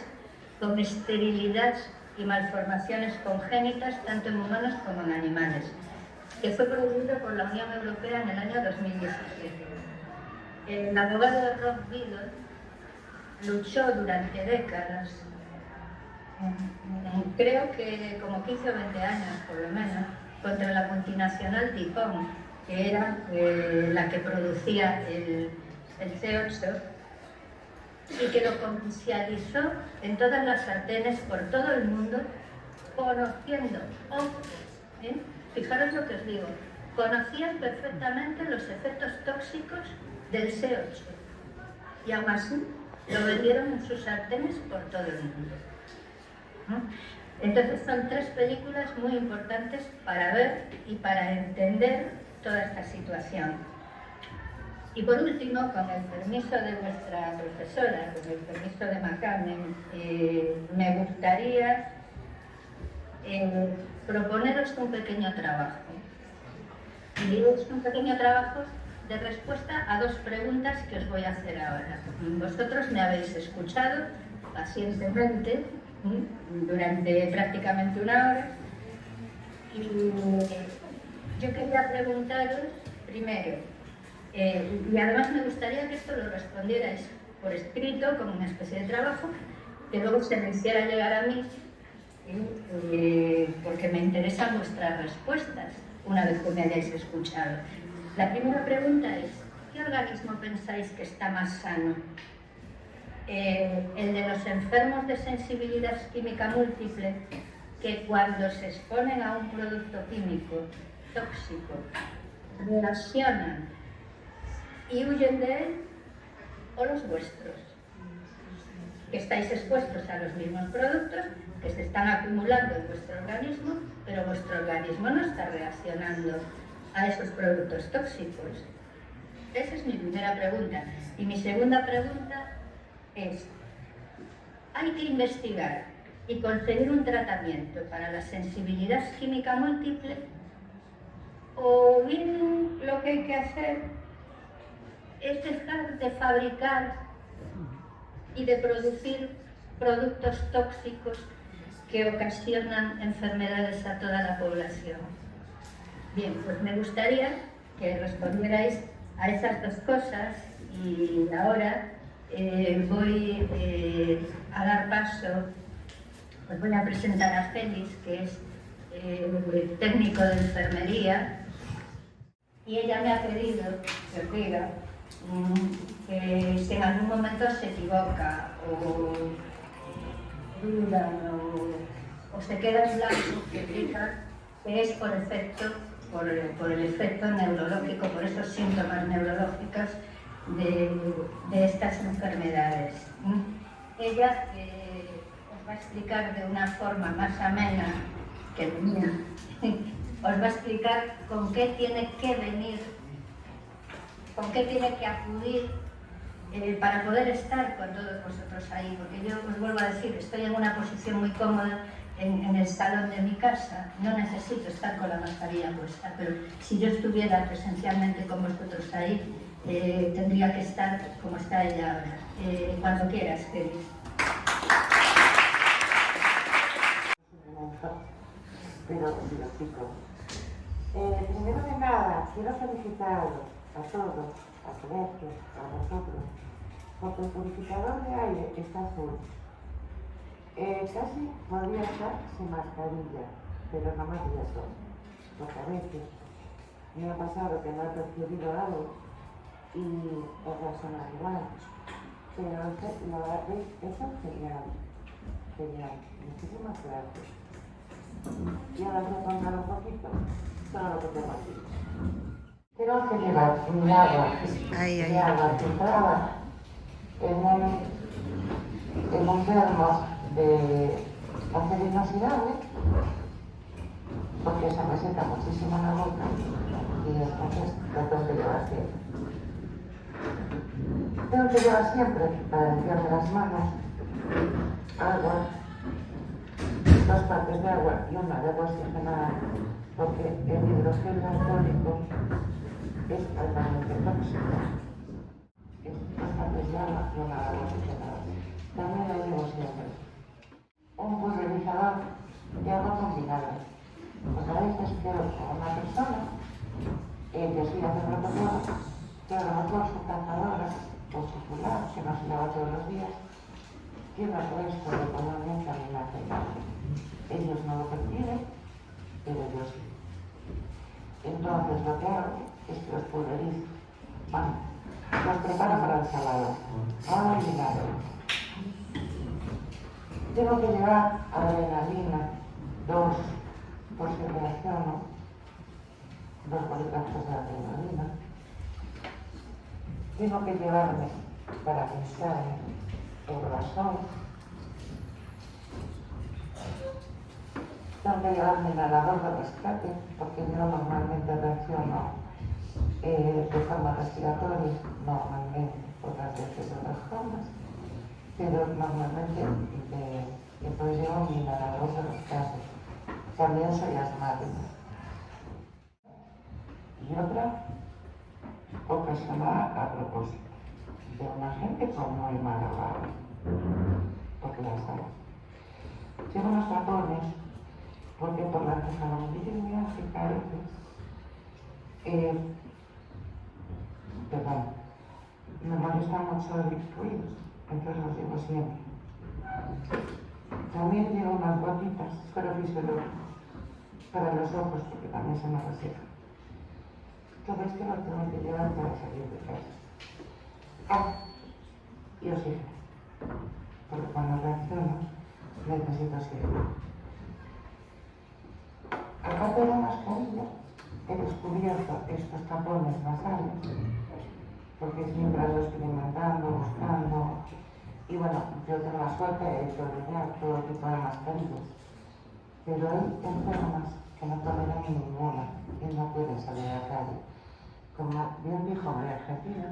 [SPEAKER 2] con esterilidad y malformaciones congénitas, tanto en humanos como en animales, que fue producido por la Unión Europea en el año 2017. El abogado Rob Biddle luchó durante décadas, creo que como 15 o 20 años por lo menos, contra la multinacional DuPont, que era la que producía el C8 y que lo comercializó en todas las sartenes por todo el mundo, conociendo, fijaros lo que os digo, conocían perfectamente los efectos tóxicos del C8 y aún así lo vendieron en sus sartenes por todo el mundo. Entonces son tres películas muy importantes para ver y para entender toda esta situación. Y por último, con el permiso de vuestra profesora, con el permiso de McCarmen, me gustaría proponeros un pequeño trabajo. Y digo, es un pequeño trabajo de respuesta a dos preguntas que os voy a hacer ahora. Vosotros me habéis escuchado pacientemente durante prácticamente una hora y yo quería preguntaros primero, y además me gustaría que esto lo respondierais por escrito como una especie de trabajo, que luego se me hiciera llegar a mí, porque me interesan vuestras respuestas una vez que me hayáis escuchado. La primera pregunta es, ¿qué organismo pensáis que está más sano? El de los enfermos de sensibilidad química múltiple, que cuando se exponen a un producto químico tóxico reaccionan y huyen de él, o los vuestros, que estáis expuestos a los mismos productos, que se están acumulando en vuestro organismo, pero vuestro organismo no está reaccionando a esos productos tóxicos. Esa es mi primera pregunta. Y mi segunda pregunta es, ¿hay que investigar y conseguir un tratamiento para la sensibilidad química múltiple? ¿O bien lo que hay que hacer es dejar de fabricar y de producir productos tóxicos que ocasionan enfermedades a toda la población? Bien, pues me gustaría que respondierais a esas dos cosas y ahora voy a dar paso, os voy a presentar a Félix, que es técnico de enfermería, y ella me ha pedido que os diga que si en algún momento se equivoca o duda o se queda en blanco, que diga que es por el efecto neurológico, por esos síntomas neurológicos de estas enfermedades. Ella os va a explicar de una forma más amena que la mía, os va a explicar con qué tiene que venir, con qué tiene que acudir para poder estar con todos vosotros ahí, porque yo os vuelvo a decir, estoy en una posición muy cómoda en el salón de mi casa, no necesito estar con la mascarilla puesta, pero si yo estuviera presencialmente con vosotros ahí, tendría que estar como está ella ahora. Cuando quieras, Félix.
[SPEAKER 3] Pero divertido. Primero de nada, quiero felicitaros a todos, a Colegio, a vosotros, porque el purificador de aire está azul. Casi podría estar sin mascarilla, pero no me arriesgo, porque a veces me ha pasado que no he percibido algo y os reacciona igual. Pero lo habéis hecho genial, genial. Muchísimas gracias. Y ahora os voy a contar un poquito todo lo que tengo aquí. Tengo que llevar mi agua filtrada en un termo de acero inoxidable, porque eso me seca muchísimo la boca y entonces lo tengo que llevar siempre. Tengo que llevar siempre, para limpiarme las manos, agua, 2 partes de agua y una de agua oxigenada, porque el hidrogel alcohólico es altamente tóxico. Es 2 partes de agua y una de agua oxigenada. También lo llevo siempre. Un pulverizador de agua combinada. Porque a veces quiero a una persona que sí hace protocolo, pero a lo mejor su cazadora o su fulano, que no se lava todos los días, tiene el resto de normalmente a mí me hace mal. Ellos no lo perciben, pero yo sí. Entonces lo que hago es que los pulverizo. Bueno, los preparo para la ensalada. Agua y vinagre. Tengo que llevar adrenalina, 2 por si reacciono, 2 bolígrafos de adrenalina. Tengo que llevarme para pensar el razón. Tengo que llevarme el inhalador de rescate, porque yo normalmente reacciono de forma respiratoria, normalmente, otras veces de otras formas, pero normalmente entonces llevo mi inhalador de rescate. También soy asmática. Y otra ocasionada a propósito, de una gente con muy mala baba, porque las hay. Llevo unos tapones, porque por la encefalopatía miástica a veces, me molesta mucho el ruido, entonces los llevo siempre. También llevo unas gotitas, esferofisiológicas, para los ojos, porque también se me reseca. Todo esto lo tengo que llevar para salir de casa. Y oxígeno, porque cuando reacciono necesito oxígeno. Aparte de la mascarilla, he descubierto estos tapones nasales, porque siempre ando experimentando, buscando, y bueno, yo tengo la suerte de tolerar todo tipo de mascarillas, pero hay enfermas que no toleran ninguna y no pueden salir a la calle. Como bien dijo María Argentina,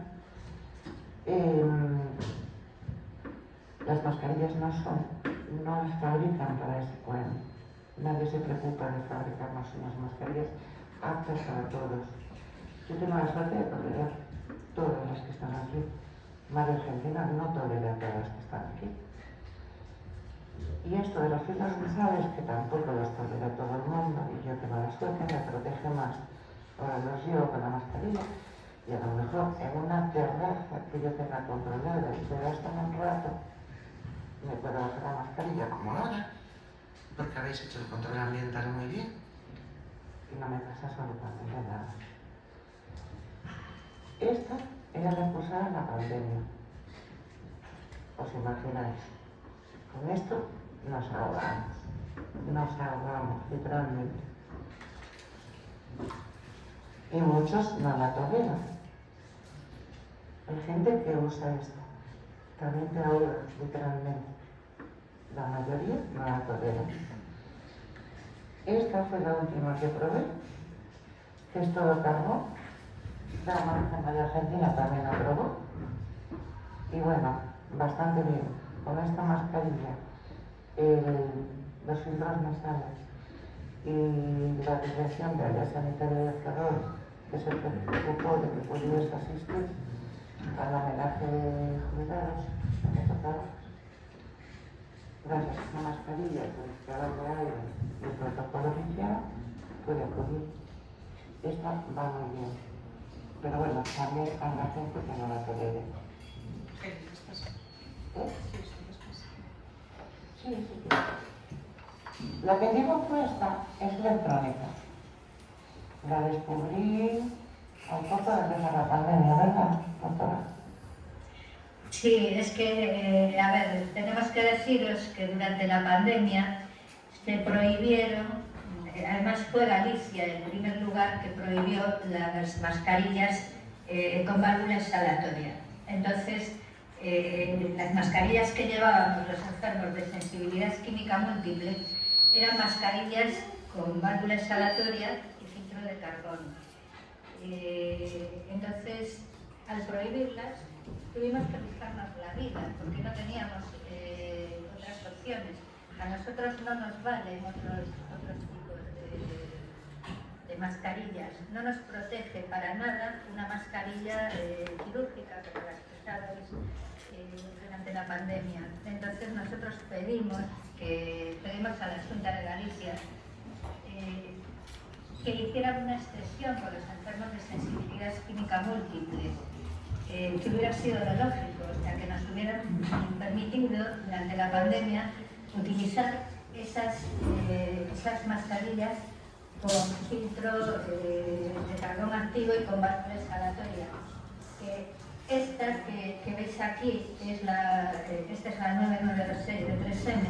[SPEAKER 3] las mascarillas no las fabrican para ese cuadro. Nadie se preocupa de fabricarnos unas mascarillas aptas para todos. Yo tengo la suerte de tolerar todas las que están aquí. María Argentina no tolera todas las que están aquí. Y esto de los filtros nasales, que tampoco los tolera todo el mundo, y yo tengo la suerte, me protege más. Ahora los llevo con la mascarilla, Y a lo mejor en una terraza que yo tenga controlada y se gastan un rato, me puedo bajar la mascarilla como ahora, porque habéis hecho el control ambiental muy bien y no me pasa absolutamente nada. Esta era la expulsada en la pandemia. ¿Os imagináis? Con esto nos ahogamos literalmente. Y muchos no la toleran. Hay gente que usa esto, también te ahoga literalmente. La mayoría no la tolera. Esta fue la última que probé, que es todo carbón. La marca de Argentina también la probó. Y bueno, bastante bien. Con esta mascarilla, los filtros nasales y la dirección de área sanitaria de Ferrol, que se preocupó de que pudiese asistir al homenaje de jubilados, me tocaba. Gracias a una mascarilla, el calor de aire y el protocolo oficial, puede acudir. Esta va muy bien. Pero bueno, también habrá gente que no la tolere. ¿Eh? Sí. La que llevo puesta es electrónica. La descubrí un poco desde la pandemia, ¿verdad, doctora?
[SPEAKER 2] Sí, es que, a ver, tenemos que deciros que durante la pandemia se prohibieron, además fue Galicia en primer lugar que prohibió las mascarillas con válvula exhalatoria. Entonces, las mascarillas que llevábamos los enfermos de sensibilidad química múltiple eran mascarillas con válvula exhalatoria y filtro de carbono. Entonces, al prohibirlas, tuvimos que buscarnos la vida, porque no teníamos otras opciones. A nosotros no nos valen otros tipos de mascarillas. No nos protege para nada una mascarilla quirúrgica, como las que usáis durante la pandemia. Entonces nosotros pedimos a la Xunta de Galicia que hicieran una excepción por los enfermos de sensibilidad química múltiple, que hubiera sido lo lógico, o sea, que nos hubieran permitido durante la pandemia utilizar esas mascarillas con filtro de carbón activo y con válvula exhalatoria. Esta que veis aquí, esta es la 9926 de 3M,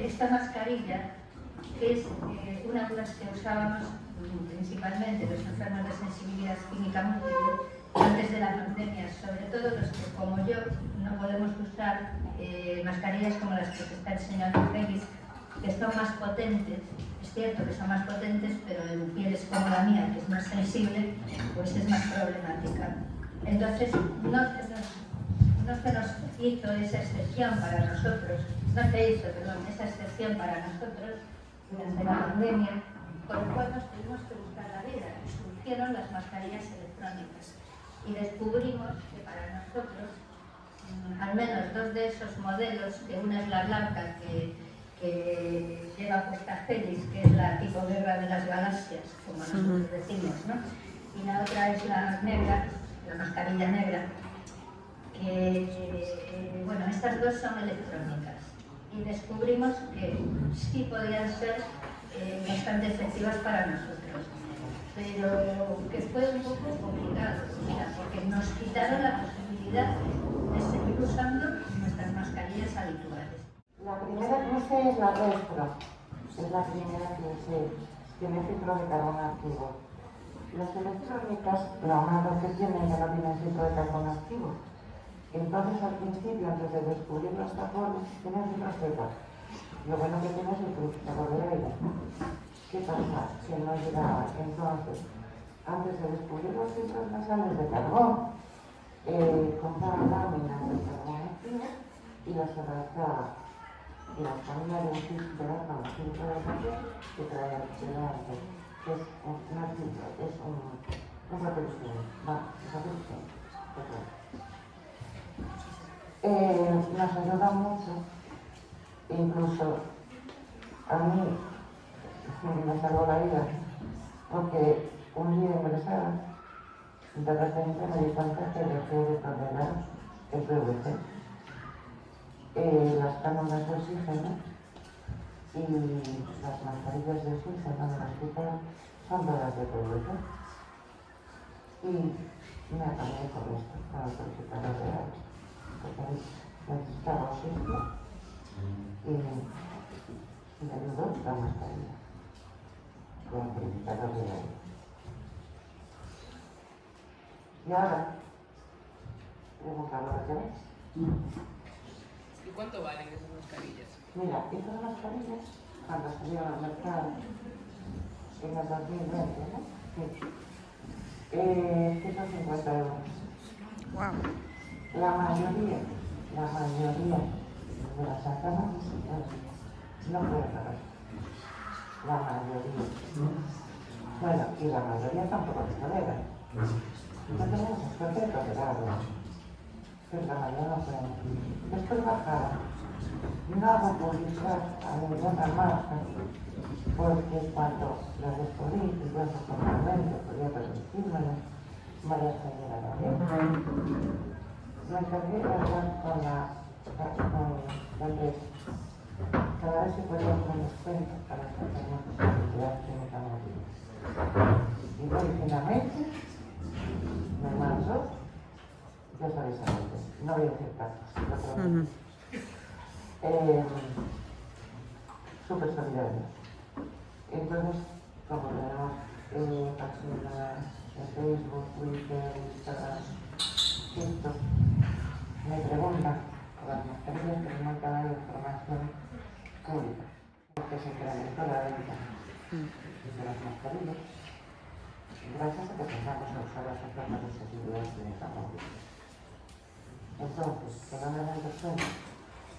[SPEAKER 2] esta mascarilla es una de las que usábamos principalmente los enfermos de sensibilidad química múltiple antes de la pandemia, sobre todo los que, como yo, no podemos usar mascarillas como las que os está enseñando Félix, que son más potentes. Es cierto que son más potentes, pero en pieles como la mía, que es más sensible, pues es más problemática. Entonces, no se nos hizo esa excepción para nosotros, esa excepción para nosotros durante la pandemia, con lo cual nos tuvimos que buscar la vida. Surgieron las mascarillas electrónicas y descubrimos que para nosotros, al menos dos de esos modelos, que una es la blanca que lleva puesta Félix, que es la tipo guerra de las galaxias, como nosotros decimos, ¿no? Y la otra es la negra, la mascarilla negra, que, bueno, estas dos son electrónicas. Y descubrimos que sí podían ser bastante efectivas para nosotros, pero que fue un poco complicado, porque nos quitaron la posibilidad de seguir usando nuestras mascarillas habituales.
[SPEAKER 3] La primera que usé es la Respro, es la primera que usé, tiene filtro de carbono activo. Las electrónicas, lo malo que tienen es que no tienen filtro de carbono activo. Entonces, al principio, antes de descubrir los tapones, tienen filtro seco. Lo bueno que tiene es el filtrador de aire. ¿Qué pasa? Que no llegaba. Entonces, antes de descubrir los filtros nasales de carbón, compraba láminas de carbón activo y las enrascaba. Y las ponía de un filtro de papel que traía delante. Es un filtro, es un papel film. No, un papel film. Nos ayuda mucho, incluso a mí me salvó la vida, porque un día ingresada De repente me di cuenta que dejé de tolerar el PVC, las cánulas de oxígeno y las mascarillas de oxígeno del hospital son todas de PVC. Y me acabé con esto, con el purificador de aire, porque necesitaba oxígeno y me ayudó la mascarilla con el purificador de aire. Y ahora, preguntamos lo que ves.
[SPEAKER 4] ¿Y cuánto valen esas mascarillas?
[SPEAKER 3] Mira, estas mascarillas, cuando salieron al mercado en el 2020, ¿no? Sí. 150 euros.
[SPEAKER 4] Wow.
[SPEAKER 3] La mayoría de las sacadas no puede pagar. La mayoría. Bueno, y la mayoría tampoco se tolera. No tenemos suerte de tolerarlo. Pero la mayoría no podemos. Después bajaron. No hago publicidad a ninguna marca, porque cuando las descubrí y yo personalmente podía permitírmelo, María Javiera también. Me encargué de hablar con la empresa. Cada vez se podía hacer un descuento para los enfermos de seguridad clínica móvil. Y originalmente me marchó, ya sabéis a dónde, no voy a decir casos, lo prometo. Súper solidarios. Entonces, como tenemos páginas en Facebook, Twitter, Instagram, TikTok, me preguntan por las mascarillas que no cada información pública, porque se incrementó la venta de las mascarillas gracias a que empezamos a usar las formas de seguridad de esta móvil. Entonces, que no me den descuento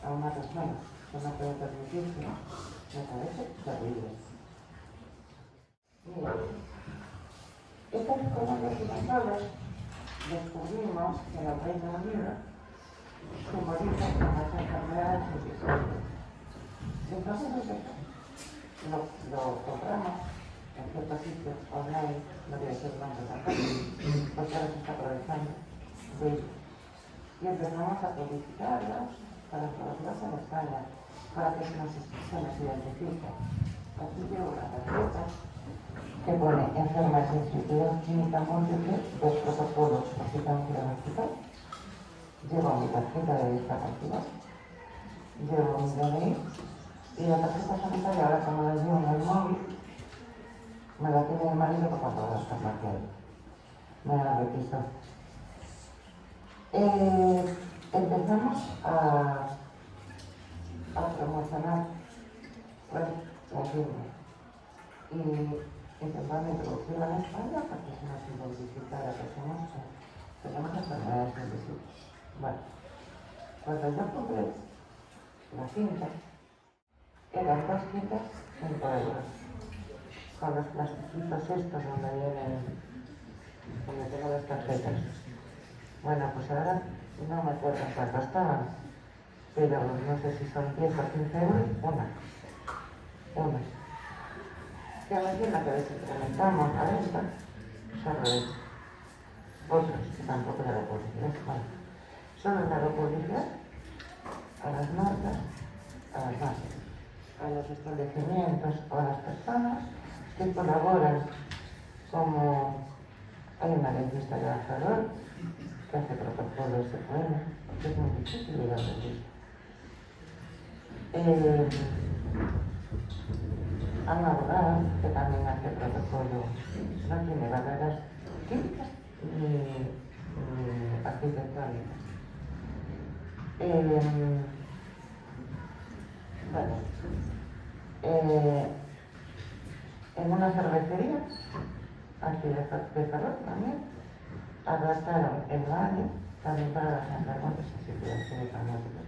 [SPEAKER 3] a una persona que no puede permitirse, me parece terrible. Mira, estas colonias invasores descubrimos que en el Reino Unido simbolizan las enfermedades invisibles. Entonces lo compramos en ciertos sitios online, no voy a decir nombres tampoco, porque ahora se está aprovechando de ellos. Y empezamos a publicitarlos para introducirlos en España, para que se nos identifique. Aquí llevo una tarjeta que pone enfermas de insuficiencia química múltiple, dos protocolos, así que aún quiero hospital. Llevo mi tarjeta de discapacidad, llevo mi DNI y la tarjeta sanitaria, ahora como la llevo en el móvil, me la tiene el marido para cuando las farmacias. Me la requisó. Empezamos a promocionar la firma y intentando introducirla en España para que se nos identificara que tenemos enfermedades invisibles. Bueno, cuando yo compré la cinta, eran 2 cintas 5 euros, con los plastiquitos estos donde tengo las tarjetas. Bueno, pues ahora no me acuerdo cuánto estaban, pero no sé si son 10 o 15 euros, una. Que a veces la que incrementamos a esta, sobre otros, que tampoco le hago publicidad. Bueno, solo le hago publicidad a las marcas, a los establecimientos o a las personas que colaboran, como hay una dentista de Lanzador que hace protocolos de poema, que es muy difícil ir a dentista. A una abogada que también hace protocolo, no tiene barreras químicas ni arquitectónicas. En una cervecería, aquí de Ferrol también, adaptaron el baño también para las enfermas de sensibilidad química múltiple.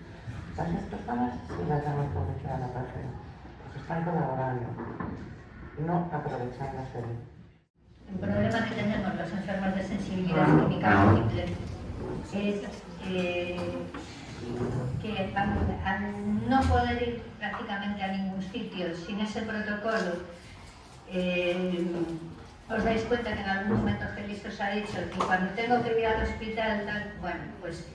[SPEAKER 3] A esas personas sí las damos publicidad en la página, porque están colaborando, no aprovechándose de.
[SPEAKER 2] El problema que tenemos los enfermos de sensibilidad química múltiple es que al no poder ir prácticamente a ningún sitio sin ese protocolo, os dais cuenta que en algún momento Félix os ha dicho que cuando tengo que ir al hospital, tal, bueno, pues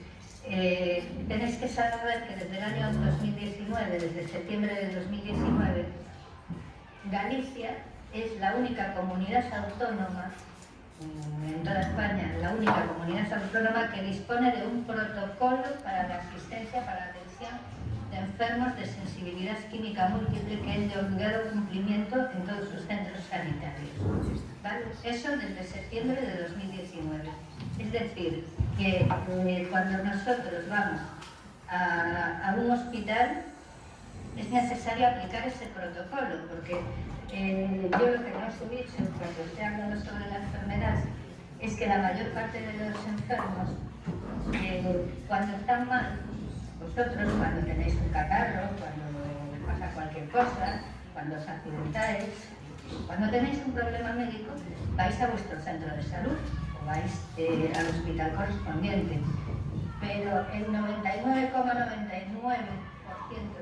[SPEAKER 2] tenéis que saber que desde el año 2019, desde septiembre de 2019, Galicia es la única comunidad autónoma en toda España, la única comunidad autónoma que dispone de un protocolo para la asistencia, para la atención de enfermos de sensibilidad química múltiple que es de obligado cumplimiento en todos sus centros sanitarios. ¿Vale? Eso desde septiembre de 2019. Es decir, que cuando nosotros vamos a un hospital es necesario aplicar ese protocolo, porque yo lo que no os he dicho cuando os he hablado sobre la enfermedad es que la mayor parte de los enfermos, cuando están mal, vosotros cuando tenéis un catarro, cuando pasa cualquier cosa, cuando os accidentáis, cuando tenéis un problema médico, vais a vuestro centro de salud o vais al hospital correspondiente. Pero el 99,99%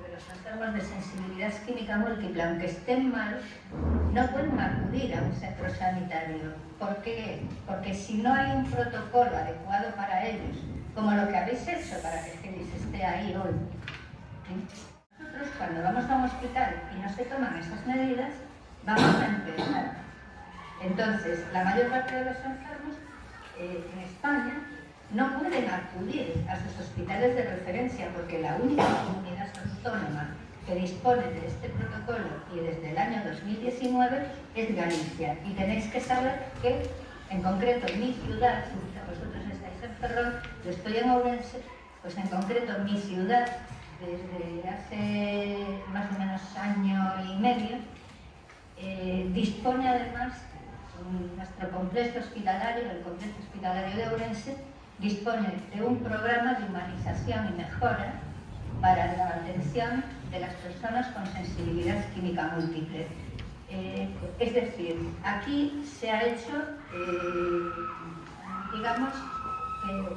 [SPEAKER 2] de los enfermos de sensibilidad química múltiple, aunque estén mal, no pueden acudir a un centro sanitario. ¿Por qué? Porque si no hay un protocolo adecuado para ellos, como lo que habéis hecho para que Félix esté ahí hoy, ¿sí? Nosotros cuando vamos a un hospital y no se toman esas medidas, vamos a empeorar. Entonces, la mayor parte de los enfermos en España no pueden acudir a sus hospitales de referencia porque la única comunidad autónoma que dispone de este protocolo y desde el año 2019 es Galicia. Y tenéis que saber que, en concreto, mi ciudad, vosotros estáis en Ferrol, yo estoy en Ourense, pues en concreto mi ciudad, desde hace más o menos año y medio, dispone además, nuestro complejo hospitalario, el complejo hospitalario de Ourense, dispone de un programa de humanización y mejora para la atención de las personas con sensibilidad química múltiple. Es decir, aquí se ha hecho, digamos,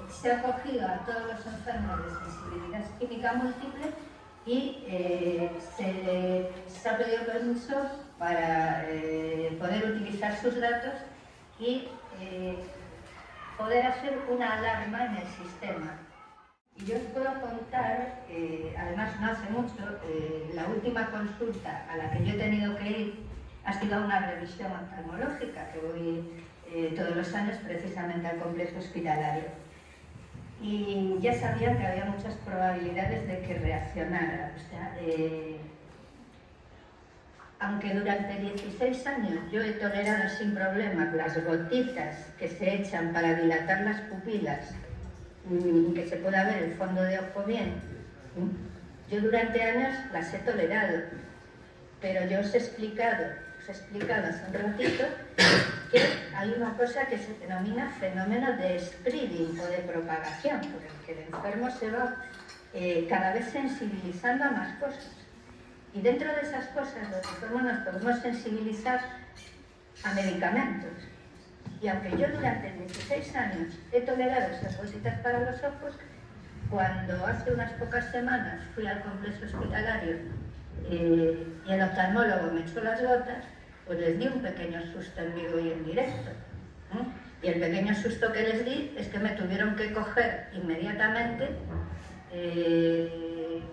[SPEAKER 2] se ha acogido a todos los enfermos de sensibilidad química múltiple y se ha pedido permiso para poder utilizar sus datos y poder hacer una alarma en el sistema. Y yo os puedo contar, además no hace mucho, la última consulta a la que yo he tenido que ir ha sido una revisión oftalmológica, que voy todos los años precisamente al complejo hospitalario. Y ya sabía que había muchas probabilidades de que reaccionara. O sea, aunque durante 16 años yo he tolerado sin problemas las gotitas que se echan para dilatar las pupilas, que se pueda ver el fondo de ojo bien, yo durante años las he tolerado, pero yo os he explicado hace un ratito que hay una cosa que se denomina fenómeno de spreading o de propagación, por el que el enfermo se va cada vez sensibilizando a más cosas. Y dentro de esas cosas, los enfermos nos podemos sensibilizar a medicamentos. Y aunque yo durante 16 años he tolerado esas gotitas para los ojos, cuando hace unas pocas semanas fui al complejo hospitalario y el oftalmólogo me echó las gotas, pues les di un pequeño susto en vivo y en directo. Y el pequeño susto que les di es que me tuvieron que coger inmediatamente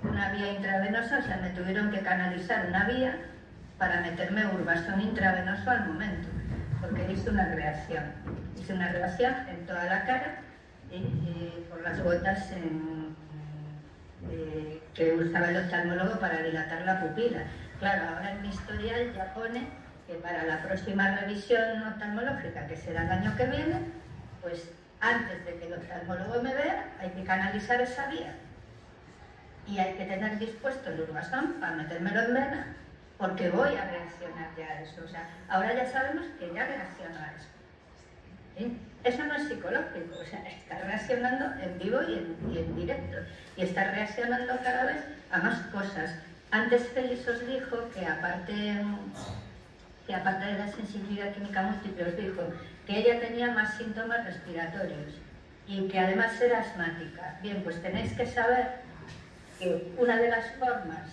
[SPEAKER 2] una vía intravenosa, o sea, me tuvieron que canalizar una vía para meterme urbasón intravenoso al momento, porque hice una reacción en toda la cara por las gotas que usaba el oftalmólogo para dilatar la pupila. Claro, ahora en mi historial ya pone que para la próxima revisión oftalmológica, que será el año que viene, pues antes de que el oftalmólogo me vea, hay que canalizar esa vía. Y hay que tener dispuesto el urbasón para metérmelo en vena, porque voy a reaccionar ya a eso. O sea, ahora ya sabemos que ya reacciono a eso. ¿Sí? Eso no es psicológico, o sea, está reaccionando en vivo y en directo. Y está reaccionando cada vez a más cosas. Antes Félix os dijo que aparte de la sensibilidad química múltiple, os dijo que ella tenía más síntomas respiratorios y que además era asmática. Bien, pues tenéis que saber que una de las formas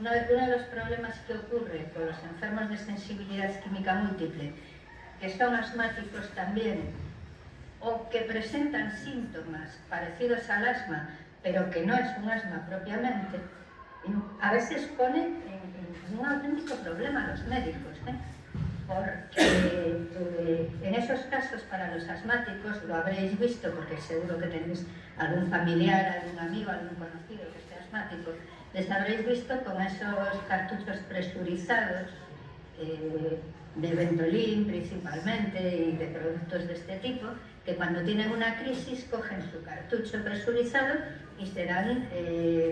[SPEAKER 2] uno de los problemas que ocurre con los enfermos de sensibilidad química múltiple, que son asmáticos también, o que presentan síntomas parecidos al asma, pero que no es un asma propiamente, a veces ponen en un auténtico problema a los médicos, porque en esos casos para los asmáticos, lo habréis visto porque seguro que tenéis algún familiar, algún amigo, algún conocido que esté asmático, les habréis visto con esos cartuchos presurizados de Ventolin principalmente y de productos de este tipo, que cuando tienen una crisis cogen su cartucho presurizado y se dan,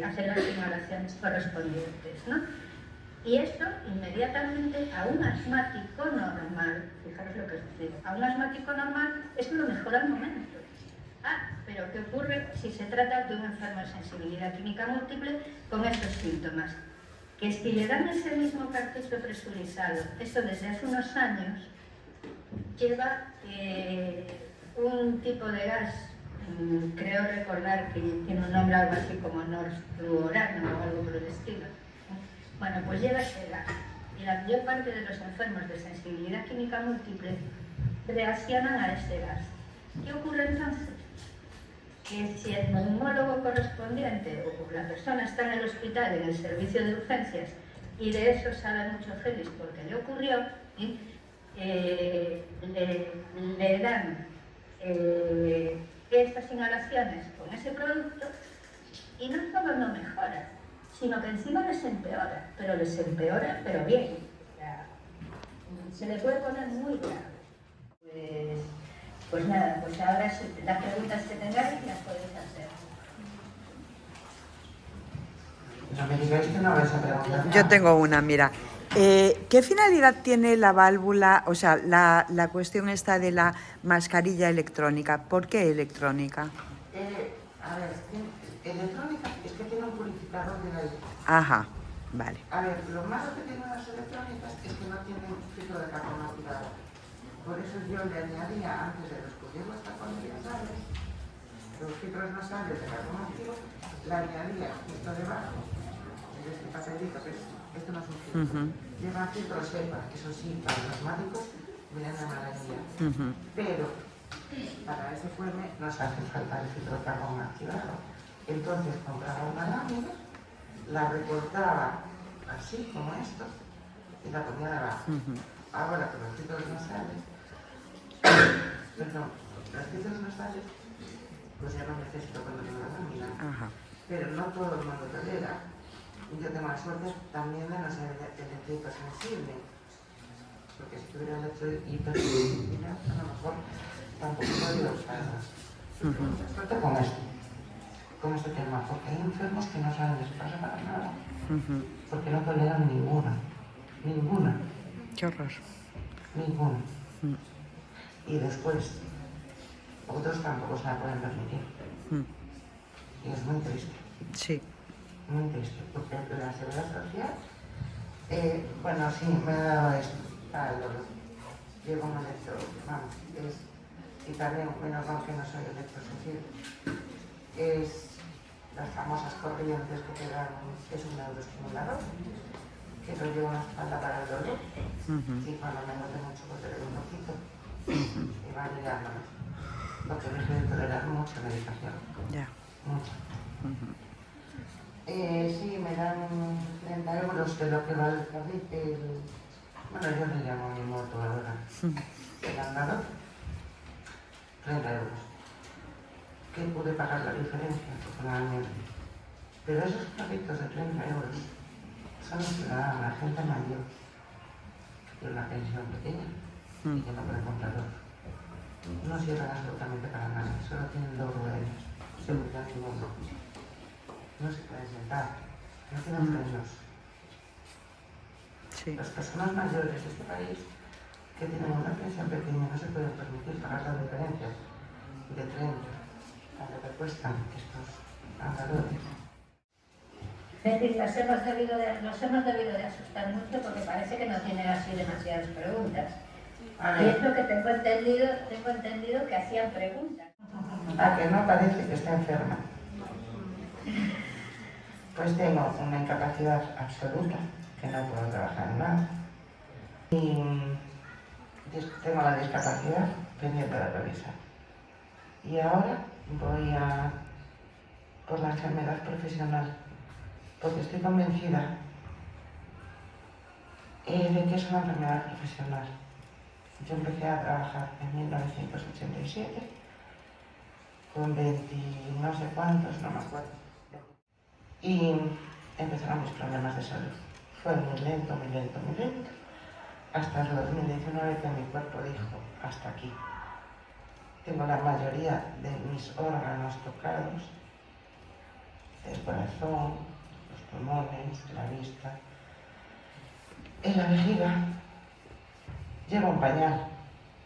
[SPEAKER 2] hacen las inhalaciones correspondientes, ¿no? Y eso inmediatamente a un asmático normal, fijaros lo que os digo, a un asmático normal eso lo mejora al momento. Pero ¿qué ocurre si se trata de un enfermo de sensibilidad química múltiple con estos síntomas? Que si le dan ese mismo cartucho presurizado, eso desde hace unos años, lleva un tipo de gas, creo recordar que tiene un nombre algo así como norfluorano o algo por el estilo. Bueno, pues lleva ese gas. Y la mayor parte de los enfermos de sensibilidad química múltiple reaccionan a ese gas. ¿Qué ocurre entonces? Que si el neumólogo correspondiente o la persona está en el hospital, en el servicio de urgencias, y de eso sabe mucho Félix porque le ocurrió, le dan estas inhalaciones con ese producto y no solo no mejora, sino que encima les empeora, pero bien. O sea, se le puede poner muy grave. Pues nada, pues ahora las preguntas que tengáis las podéis hacer.
[SPEAKER 3] No me digáis que no vais a preguntar.
[SPEAKER 5] Yo tengo una, mira. ¿Qué finalidad tiene la válvula, o sea, la cuestión esta de la mascarilla electrónica? ¿Por qué electrónica?
[SPEAKER 3] A ver, electrónica es que tiene un purificador de aire.
[SPEAKER 5] Ajá, vale.
[SPEAKER 3] A ver, lo malo que tienen las electrónicas es que no tienen filtro de carbono activado. Por eso yo le añadía, antes de descubrir los tapones nasales, los filtros nasales de carbono activo, le añadía justo debajo de este papelito, que esto no es un filtro. Lleva filtro SEPA, eso sí, para los asmáticos viene de maravilla. Pero para ese fueme nos hace falta el filtro de carbono activado. Entonces compraba una lámina, la recortaba así como esto y la ponía debajo. Ahora con los filtros nasales, perdón, los filtros nasales, pues ya no necesito poner una lámina, pero no todo el mundo tolera. Yo tengo la suerte también de no ser electrosensible, porque si tuviera hipersensibilidad, a lo mejor tampoco podría usarlas. Suerte con este tema, porque hay enfermos que no saben les pasa para nada, porque no toleran ninguna.
[SPEAKER 5] Qué horror.
[SPEAKER 3] Ninguna. Y después, otros tampoco se la pueden permitir. Y es muy triste.
[SPEAKER 5] Sí.
[SPEAKER 3] Muy triste, porque la seguridad social, bueno, sí, me ha dado esto para el dolor. Llevo un vamos, y también, menos mal que no soy electrosensible, es las famosas corrientes que te dan, es un neuroestimulador, que lo llevo en la espalda para el dolor, y cuando me note mucho pues te doy un poquito, y va ligándome, porque no puede tolerar mucha medicación, mucha. Sí, me dan 30 euros de lo que vale el carril, bueno, yo le llamo mi moto ahora, el andador, 30 euros. ¿Qué pude pagar la diferencia? Afortunadamente. Pero esos carritos de 30 euros son los que dan a la gente mayor, que tiene una pensión pequeña y que no puede comprar otro. No sirven absolutamente para nada, solo tienen 2 ruedas, seguridad ninguno. No se pueden sentar, no tienen frenos.
[SPEAKER 5] Sí.
[SPEAKER 3] Las personas mayores de este país que tienen una pensión pequeña no se pueden permitir pagar la diferencia de 30 a lo que cuestan estos andadores.
[SPEAKER 2] Es decir, nos hemos debido de asustar mucho porque parece que no tienen así demasiadas preguntas. Y es lo que tengo entendido que hacían preguntas.
[SPEAKER 3] A que no parece que está enferma. Pues tengo una incapacidad absoluta, que no puedo trabajar en nada. Y tengo la discapacidad pendiente de revisar. Y ahora voy a por la enfermedad profesional, porque estoy convencida de que es una enfermedad profesional. Yo empecé a trabajar en 1987, con 20 no sé cuántos, no me acuerdo. Y empezaron mis problemas de salud. Fue muy lento, muy lento, muy lento, hasta el 2019 que mi cuerpo dijo, hasta aquí. Tengo la mayoría de mis órganos tocados, el corazón, los pulmones, la vista. En la vejiga llevo un pañal,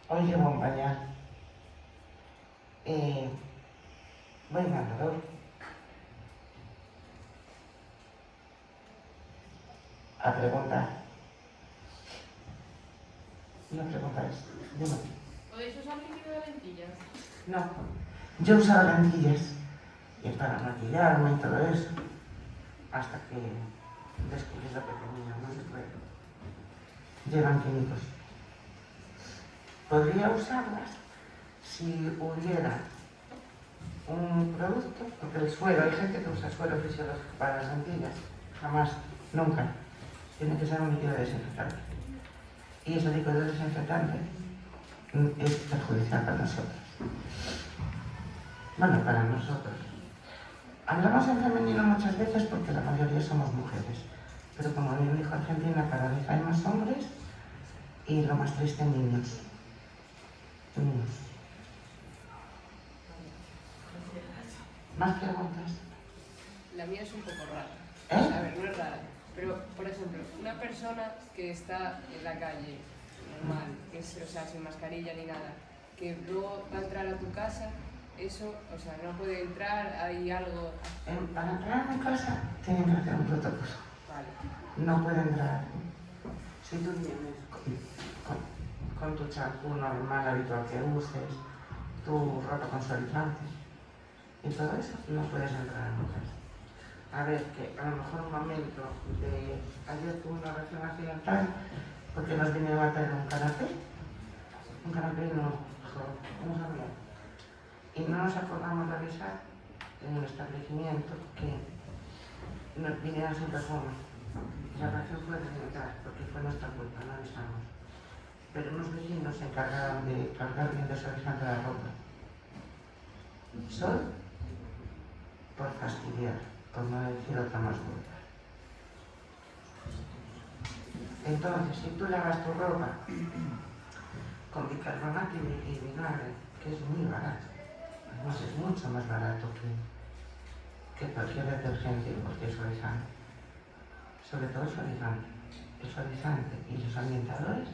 [SPEAKER 3] hoy llevo un pañal. Voy mandador. A preguntar. No preguntáis, dime.
[SPEAKER 4] ¿Podéis usar líquido de lentillas?
[SPEAKER 3] No, yo usaba lentillas para maquillarme y todo eso, hasta que descubrí lo que tenía, no se puede. Llevan químicos. Podría usarlas si hubiera un producto, porque el suero, hay gente que usa suero fisiológico para las lentillas, jamás, nunca. Tiene que ser un líquido desinfectante. Y ese líquido desinfectante es perjudicial para nosotros. Bueno, para nosotros. Hablamos en femenino muchas veces porque la mayoría somos mujeres, pero como bien dijo Argentina, cada vez hay más hombres y lo más triste, niños. Niños. ¿Más preguntas?
[SPEAKER 4] La mía es un poco rara.
[SPEAKER 3] ¿Eh?
[SPEAKER 4] A ver, no es rara. Pero, por ejemplo, una persona que está en la calle, normal, que es, o sea, sin mascarilla ni nada, que luego va a entrar a tu casa, eso, o sea, no puede entrar, hay algo...
[SPEAKER 3] Para entrar a mi casa tienen que hacer un protocolo.
[SPEAKER 4] Vale.
[SPEAKER 3] No puede entrar. Si tú vienes con tu champú normal, habitual que uses, tu ropa con suavizante y todo eso, no puedes entrar a mi casa. A ver, que a lo mejor un momento de... Ayer tuve una reacción accidental porque nos vinieron a traer un canapé no, ¿cómo se llama? Y no nos acordamos de avisar en un establecimiento que nos vinieran sin perfume. La reacción fue accidental porque fue nuestra culpa, no avisamos. Pero unos vecinos se encargaron de cargar bien desodorizante la ropa. Solo por fastidiar, por no decir otra más vulgar. Entonces, si tú lavas tu ropa con bicarbonato y vinagre, que es muy barato, además es mucho más barato que cualquier detergente o cualquier suavizante, sobre todo el suavizante y los ambientadores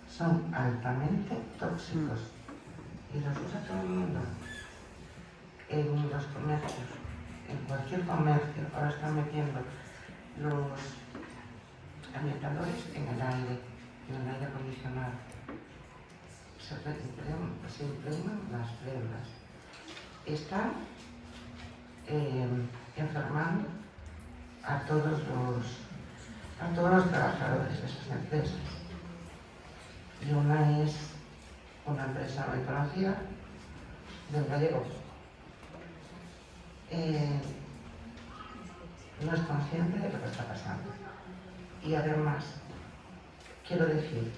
[SPEAKER 3] son altamente tóxicos y los usa todo el mundo en los comercios, en cualquier comercio. Ahora están metiendo los ambientadores en el aire acondicionado. Se impregnan las flemas. Están enfermando a todos los trabajadores de esas empresas. Y una es una empresa muy conocida del gallego. No es consciente de lo que está pasando. Y además, quiero decir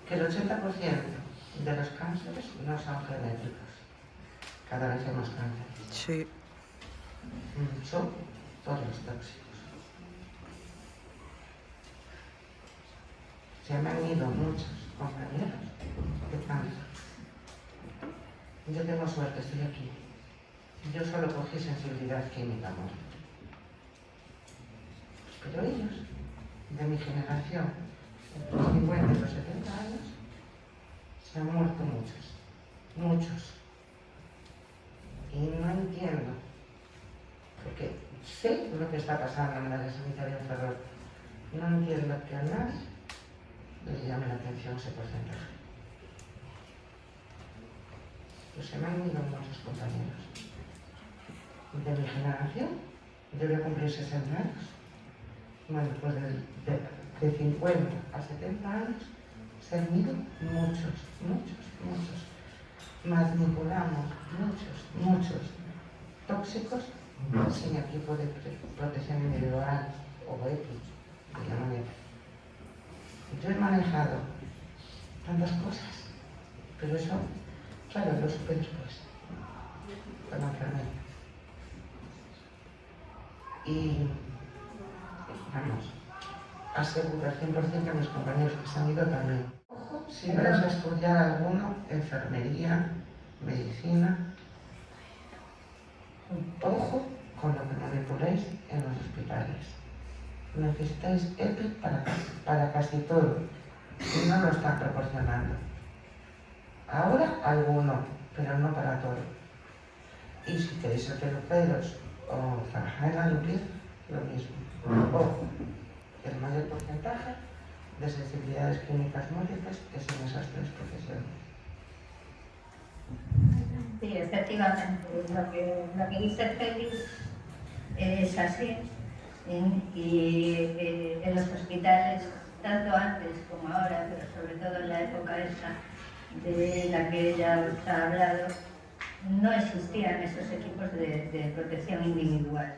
[SPEAKER 3] que el 80% de los cánceres no son genéticos. Cada vez hay más cánceres.
[SPEAKER 5] Sí.
[SPEAKER 3] Son todos los tóxicos. Se me han ido muchos compañeros de cáncer. Yo tengo suerte, estoy aquí. Yo solo cogí sensibilidad química muerta. Pero ellos, de mi generación, entre los 50 y los 70 años, se han muerto muchos. Y no entiendo, porque sé lo que está pasando en el área sanitaria en Ferrol. No entiendo que a nadie le llame la atención ese porcentaje. Pues se me han ido muchos compañeros de mi generación yo voy a cumplir 60 años. Bueno, pues de 50 a 70 años se han ido muchos. Manipulamos muchos tóxicos sin equipo de protección individual o X, de la manera. Yo he manejado tantas cosas, pero eso, claro, lo supe después, con la enfermera. Y, vamos, aseguro al 100% que mis compañeros que se han ido también. Si vas a estudiar alguno, enfermería, medicina, ojo con lo que manipuláis en los hospitales. Necesitáis EPI para casi todo y no lo están proporcionando. Ahora alguno, pero no para todo. Y si queréis ser peluqueros o trabajar en la limpieza, lo mismo. Ojo, el mayor porcentaje de sensibilidades químicas múltiples es en esas tres profesiones.
[SPEAKER 2] Sí, efectivamente, lo que dice Félix es así. Y en los hospitales, tanto antes como ahora, pero sobre todo en la época esa de la que ella os ha hablado, no existían esos equipos de protección individual.